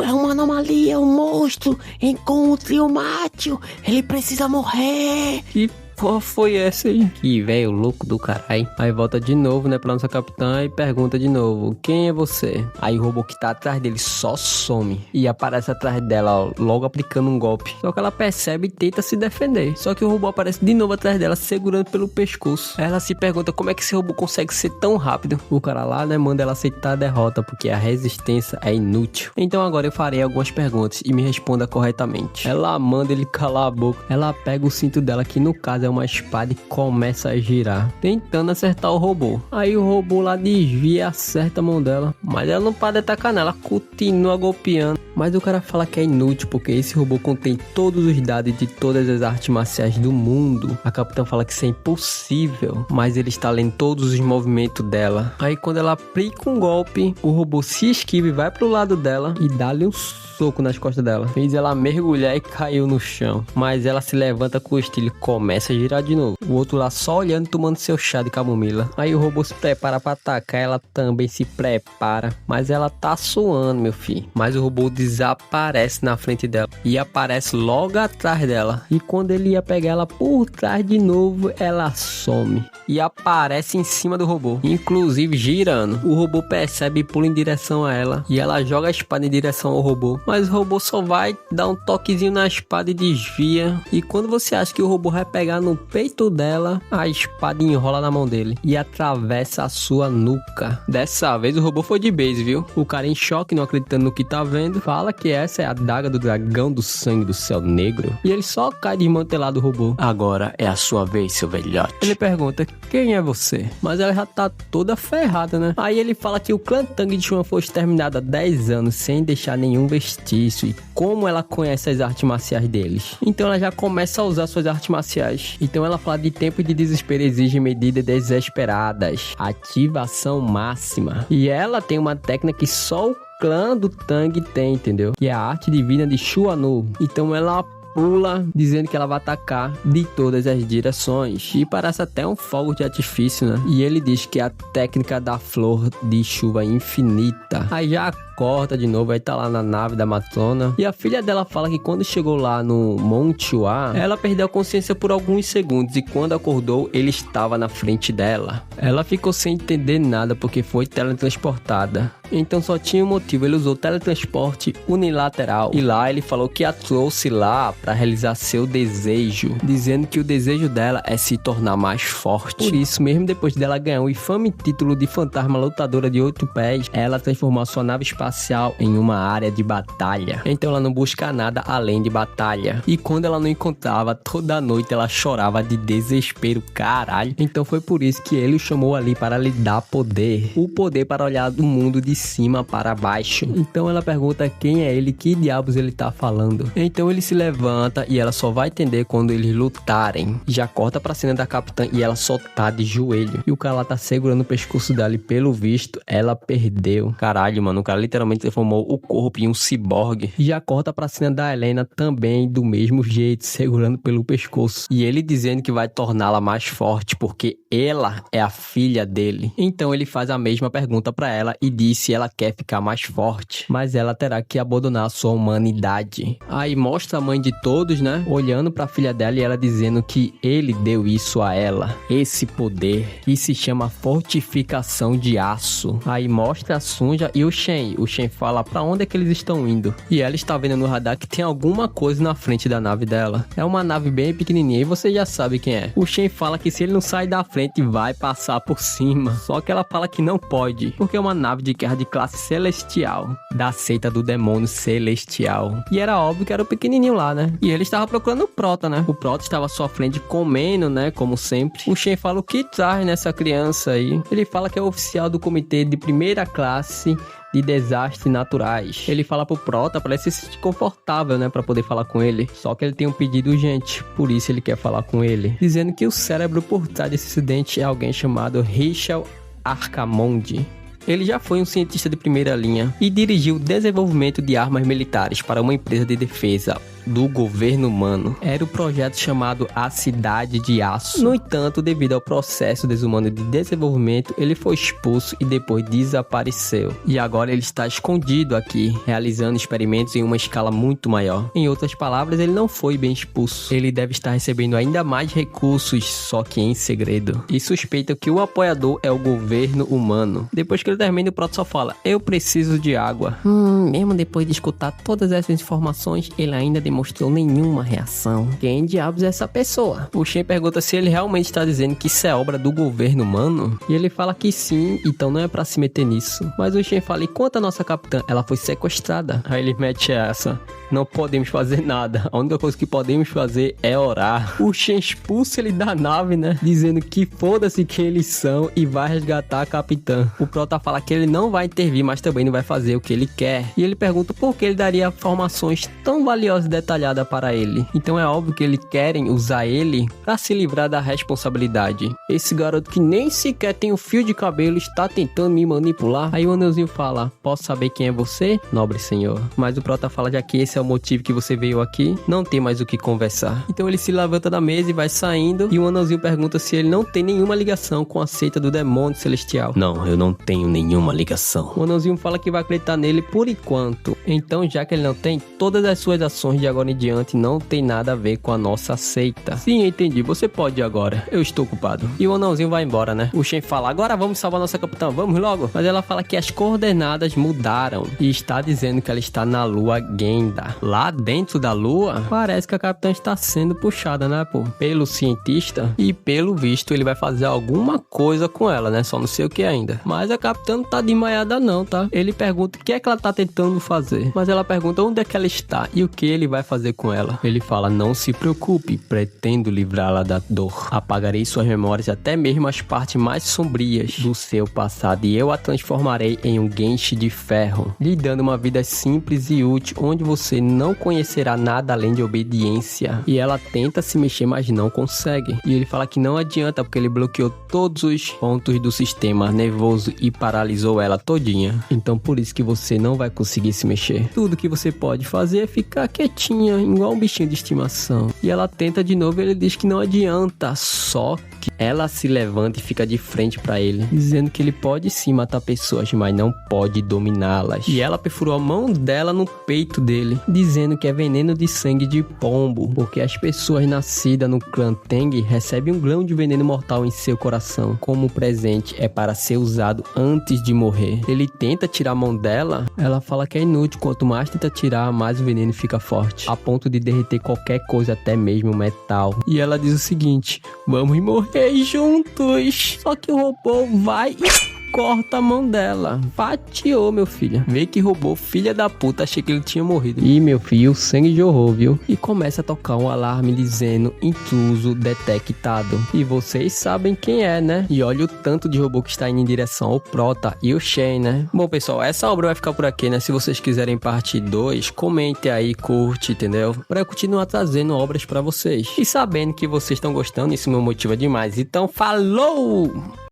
é uma anomalia, um monstro. Encontre o Mátio, ele precisa morrer. Que qual foi essa aí? Que velho louco do caralho. Aí volta de novo, né, pra nossa capitã e pergunta de novo: quem é você? Aí o robô que tá atrás dele só some e aparece atrás dela, ó, logo aplicando um golpe. Só que ela percebe e tenta se defender. Só que o robô aparece de novo atrás dela, segurando pelo pescoço. Ela se pergunta como é que esse robô consegue ser tão rápido. O cara lá, né, manda ela aceitar a derrota, porque a resistência é inútil. Então agora eu farei algumas perguntas e me responda corretamente. Ela manda ele calar a boca. Ela pega o cinto dela, que no caso é uma espada, e começa a girar, tentando acertar o robô. Aí o robô lá desvia e acerta a mão dela, mas ela não para de atacar nela, ela continua golpeando. Mas o cara fala que é inútil, porque esse robô contém todos os dados de todas as artes marciais do mundo. A capitã fala que isso é impossível, mas ele está lendo todos os movimentos dela. Aí quando ela aplica um golpe, o robô se esquiva e vai pro lado dela e dá-lhe um soco nas costas dela. Fez ela mergulhar e caiu no chão. Mas ela se levanta com o estilo e começa a girar de novo. O outro lá só olhando, tomando seu chá de camomila. Aí o robô se prepara pra atacar, ela também se prepara. Mas ela tá suando, meu filho. Mas o robô desaparece na frente dela e aparece logo atrás dela. E quando ele ia pegar ela por trás de novo, ela some e aparece em cima do robô, inclusive girando. O robô percebe e pula em direção a ela, e ela joga a espada em direção ao robô, mas o robô só vai dar um toquezinho na espada e desvia. E quando você acha que o robô vai pegar no peito dela, a espada enrola na mão dele e atravessa a sua nuca. Dessa vez o robô foi de base, viu? O cara em choque, não acreditando no que tá vendo, fala que essa é a adaga do dragão do sangue do céu negro, e ele só cai desmantelado do robô. Agora é a sua vez, seu velhote. Ele pergunta: quem é você? Mas ela já tá toda ferrada, né? Aí ele fala que o clã Tang de Chuan foi exterminado há 10 anos sem deixar nenhum vestício, e como ela conhece as artes marciais deles. Então ela já começa a usar suas artes marciais. Então ela fala de tempo de desespero exige medidas desesperadas, ativação máxima. E ela tem uma técnica que só o clã do Tang tem, entendeu? Que é a arte divina de Xuanu. Então ela pula, dizendo que ela vai atacar de todas as direções, e parece até um fogo de artifício, né? E ele diz que é a técnica da flor de chuva infinita. Aí já corta de novo, aí tá lá na nave da Amazona, e a filha dela fala que quando chegou lá no Monte Uá, ela perdeu a consciência por alguns segundos, e quando acordou, ele estava na frente dela. Ela ficou sem entender nada, porque foi teletransportada. Então só tinha um motivo, ele usou teletransporte unilateral, e lá ele falou que a trouxe lá para realizar seu desejo, dizendo que o desejo dela é se tornar mais forte. Por isso, mesmo depois dela ganhar o infame título de fantasma lutadora de 8 pés, ela transformou a sua nave espacial em uma área de batalha. Então ela não busca nada além de batalha. E quando ela não encontrava, toda noite ela chorava de desespero, caralho. Então foi por isso que ele o chamou ali para lhe dar poder. O poder para olhar do mundo de cima para baixo. Então ela pergunta quem é ele, que diabos ele tá falando. Então ele se levanta e ela só vai entender quando eles lutarem. Já corta pra cena da capitã e ela só tá de joelho. E o cara lá tá segurando o pescoço dela e pelo visto ela perdeu. Caralho, mano, o cara literalmente literalmente transformou o corpo em um ciborgue. E já corta pra cena da Helena também do mesmo jeito, segurando pelo pescoço. E ele dizendo que vai torná-la mais forte, porque ela é a filha dele. Então ele faz a mesma pergunta pra ela e diz se ela quer ficar mais forte, mas ela terá que abandonar a sua humanidade. Aí mostra a mãe de todos, né, olhando pra filha dela e ela dizendo que ele deu isso a ela, esse poder, que se chama fortificação de aço. Aí mostra a Sunja e o Shen. O Shen fala pra onde é que eles estão indo. E ela está vendo no radar que tem alguma coisa na frente da nave dela. É uma nave bem pequenininha e você já sabe quem é. O Shen fala que se ele não sair da frente vai passar por cima. Só que ela fala que não pode, porque é uma nave de guerra de classe celestial, da seita do demônio celestial. E era óbvio que era o pequenininho lá, né? E ele estava procurando o Prota, né? O Prota estava à sua frente comendo, né? Como sempre. O Shen fala o que traz nessa criança aí. Ele fala que é oficial do comitê de primeira classe de desastres naturais. Ele fala pro Prota pra ele se sentir confortável, né, pra poder falar com ele. Só que ele tem um pedido urgente, por isso ele quer falar com ele, dizendo que o cérebro por trás desse acidente é alguém chamado Richel Arcamonde. Ele já foi um cientista de primeira linha e dirigiu o desenvolvimento de armas militares para uma empresa de defesa do governo humano. Era o projeto chamado A Cidade de Aço. No entanto, devido ao processo desumano de desenvolvimento, ele foi expulso e depois desapareceu. E agora ele está escondido aqui, realizando experimentos em uma escala muito maior. Em outras palavras, ele não foi bem expulso. Ele deve estar recebendo ainda mais recursos, só que em segredo. E suspeitam que o apoiador é o governo humano. Depois que ele termina, o Proto só fala: eu preciso de água. Mesmo depois de escutar todas essas informações, ele ainda demonstrou nenhuma reação. Quem diabos é essa pessoa? O Shen pergunta se ele realmente está dizendo que isso é obra do governo humano. E ele fala que sim, então não é pra se meter nisso. Mas o Shen fala: e quanto a nossa capitã? Ela foi sequestrada. Aí ele mete essa: não podemos fazer nada. A única coisa que podemos fazer é orar. O Shen expulsa ele da nave, né? Dizendo que foda-se quem eles são e vai resgatar a capitã. O Prota fala que ele não vai intervir, mas também não vai fazer o que ele quer. E ele pergunta por que ele daria informações tão valiosas e detalhadas para ele. Então é óbvio que eles querem usar ele para se livrar da responsabilidade. Esse garoto que nem sequer tem um fio de cabelo está tentando me manipular. Aí o anelzinho fala: posso saber quem é você, nobre senhor? Mas o Prota fala: já que esse é o motivo que você veio aqui, não tem mais o que conversar. Então ele se levanta da mesa e vai saindo. E o anelzinho pergunta se ele não tem nenhuma ligação com a seita do demônio celestial. Não, eu não tenho nenhuma ligação. O anelzinho fala que vai acreditar nele por enquanto. Então, já que ele não tem, todas as suas ações de agora em diante não tem nada a ver com a nossa seita. Sim, entendi. Você pode ir agora. Eu estou ocupado. E o anãozinho vai embora, né? O Shen fala: agora vamos salvar nossa capitã. Vamos logo. Mas ela fala que as coordenadas mudaram e está dizendo que ela está na lua Genda. Lá dentro da lua, parece que a capitã está sendo puxada, né, pô? Pelo cientista. E pelo visto, ele vai fazer alguma coisa com ela, né? Só não sei o que ainda. Mas a capitã não tá desmaiada não, tá? Ele pergunta o que é que ela tá tentando fazer. Mas ela pergunta onde é que ela está e o que ele vai fazer com ela. Ele fala: não se preocupe, pretendo livrá-la da dor. Apagarei suas memórias, até mesmo as partes mais sombrias do seu passado, e eu a transformarei em um Genshi de ferro, lhe dando uma vida simples e útil, onde você não conhecerá nada além de obediência. E ela tenta se mexer, mas não consegue. E ele fala que não adianta, porque ele bloqueou todos os pontos do sistema nervoso e paralisou ela todinha. Então por isso que você não vai conseguir se mexer. Tudo que você pode fazer é ficar quietinha, igual um bichinho de estimação. E ela tenta de novo e ele diz que não adianta. Só que ela se levanta e fica de frente pra ele, dizendo que ele pode sim matar pessoas, mas não pode dominá-las. E ela perfurou a mão dela no peito dele, dizendo que é veneno de sangue de pombo, porque as pessoas nascidas no clã Teng recebem um grão de veneno mortal em seu coração. Como presente, é para ser usado antes de morrer. Ele tenta tirar a mão dela, ela fala que é inútil. Quanto mais tenta tirar, mais o veneno fica forte, a ponto de derreter qualquer coisa, até mesmo metal. E ela diz o seguinte: vamos morrer juntos. Só que o robô vai e corta a mão dela. Fatiou, meu filho. Vê que robô, filha da puta. Achei que ele tinha morrido. E, meu filho, o sangue jorrou, viu? E começa a tocar um alarme dizendo: intruso detectado. E vocês sabem quem é, né? E olha o tanto de robô que está indo em direção ao Prota e o Shen, né? Bom, pessoal, essa obra vai ficar por aqui, né? Se vocês quiserem parte 2, comente aí, curte, entendeu? Pra eu continuar trazendo obras pra vocês. E sabendo que vocês estão gostando, isso me motiva demais. Então, falou!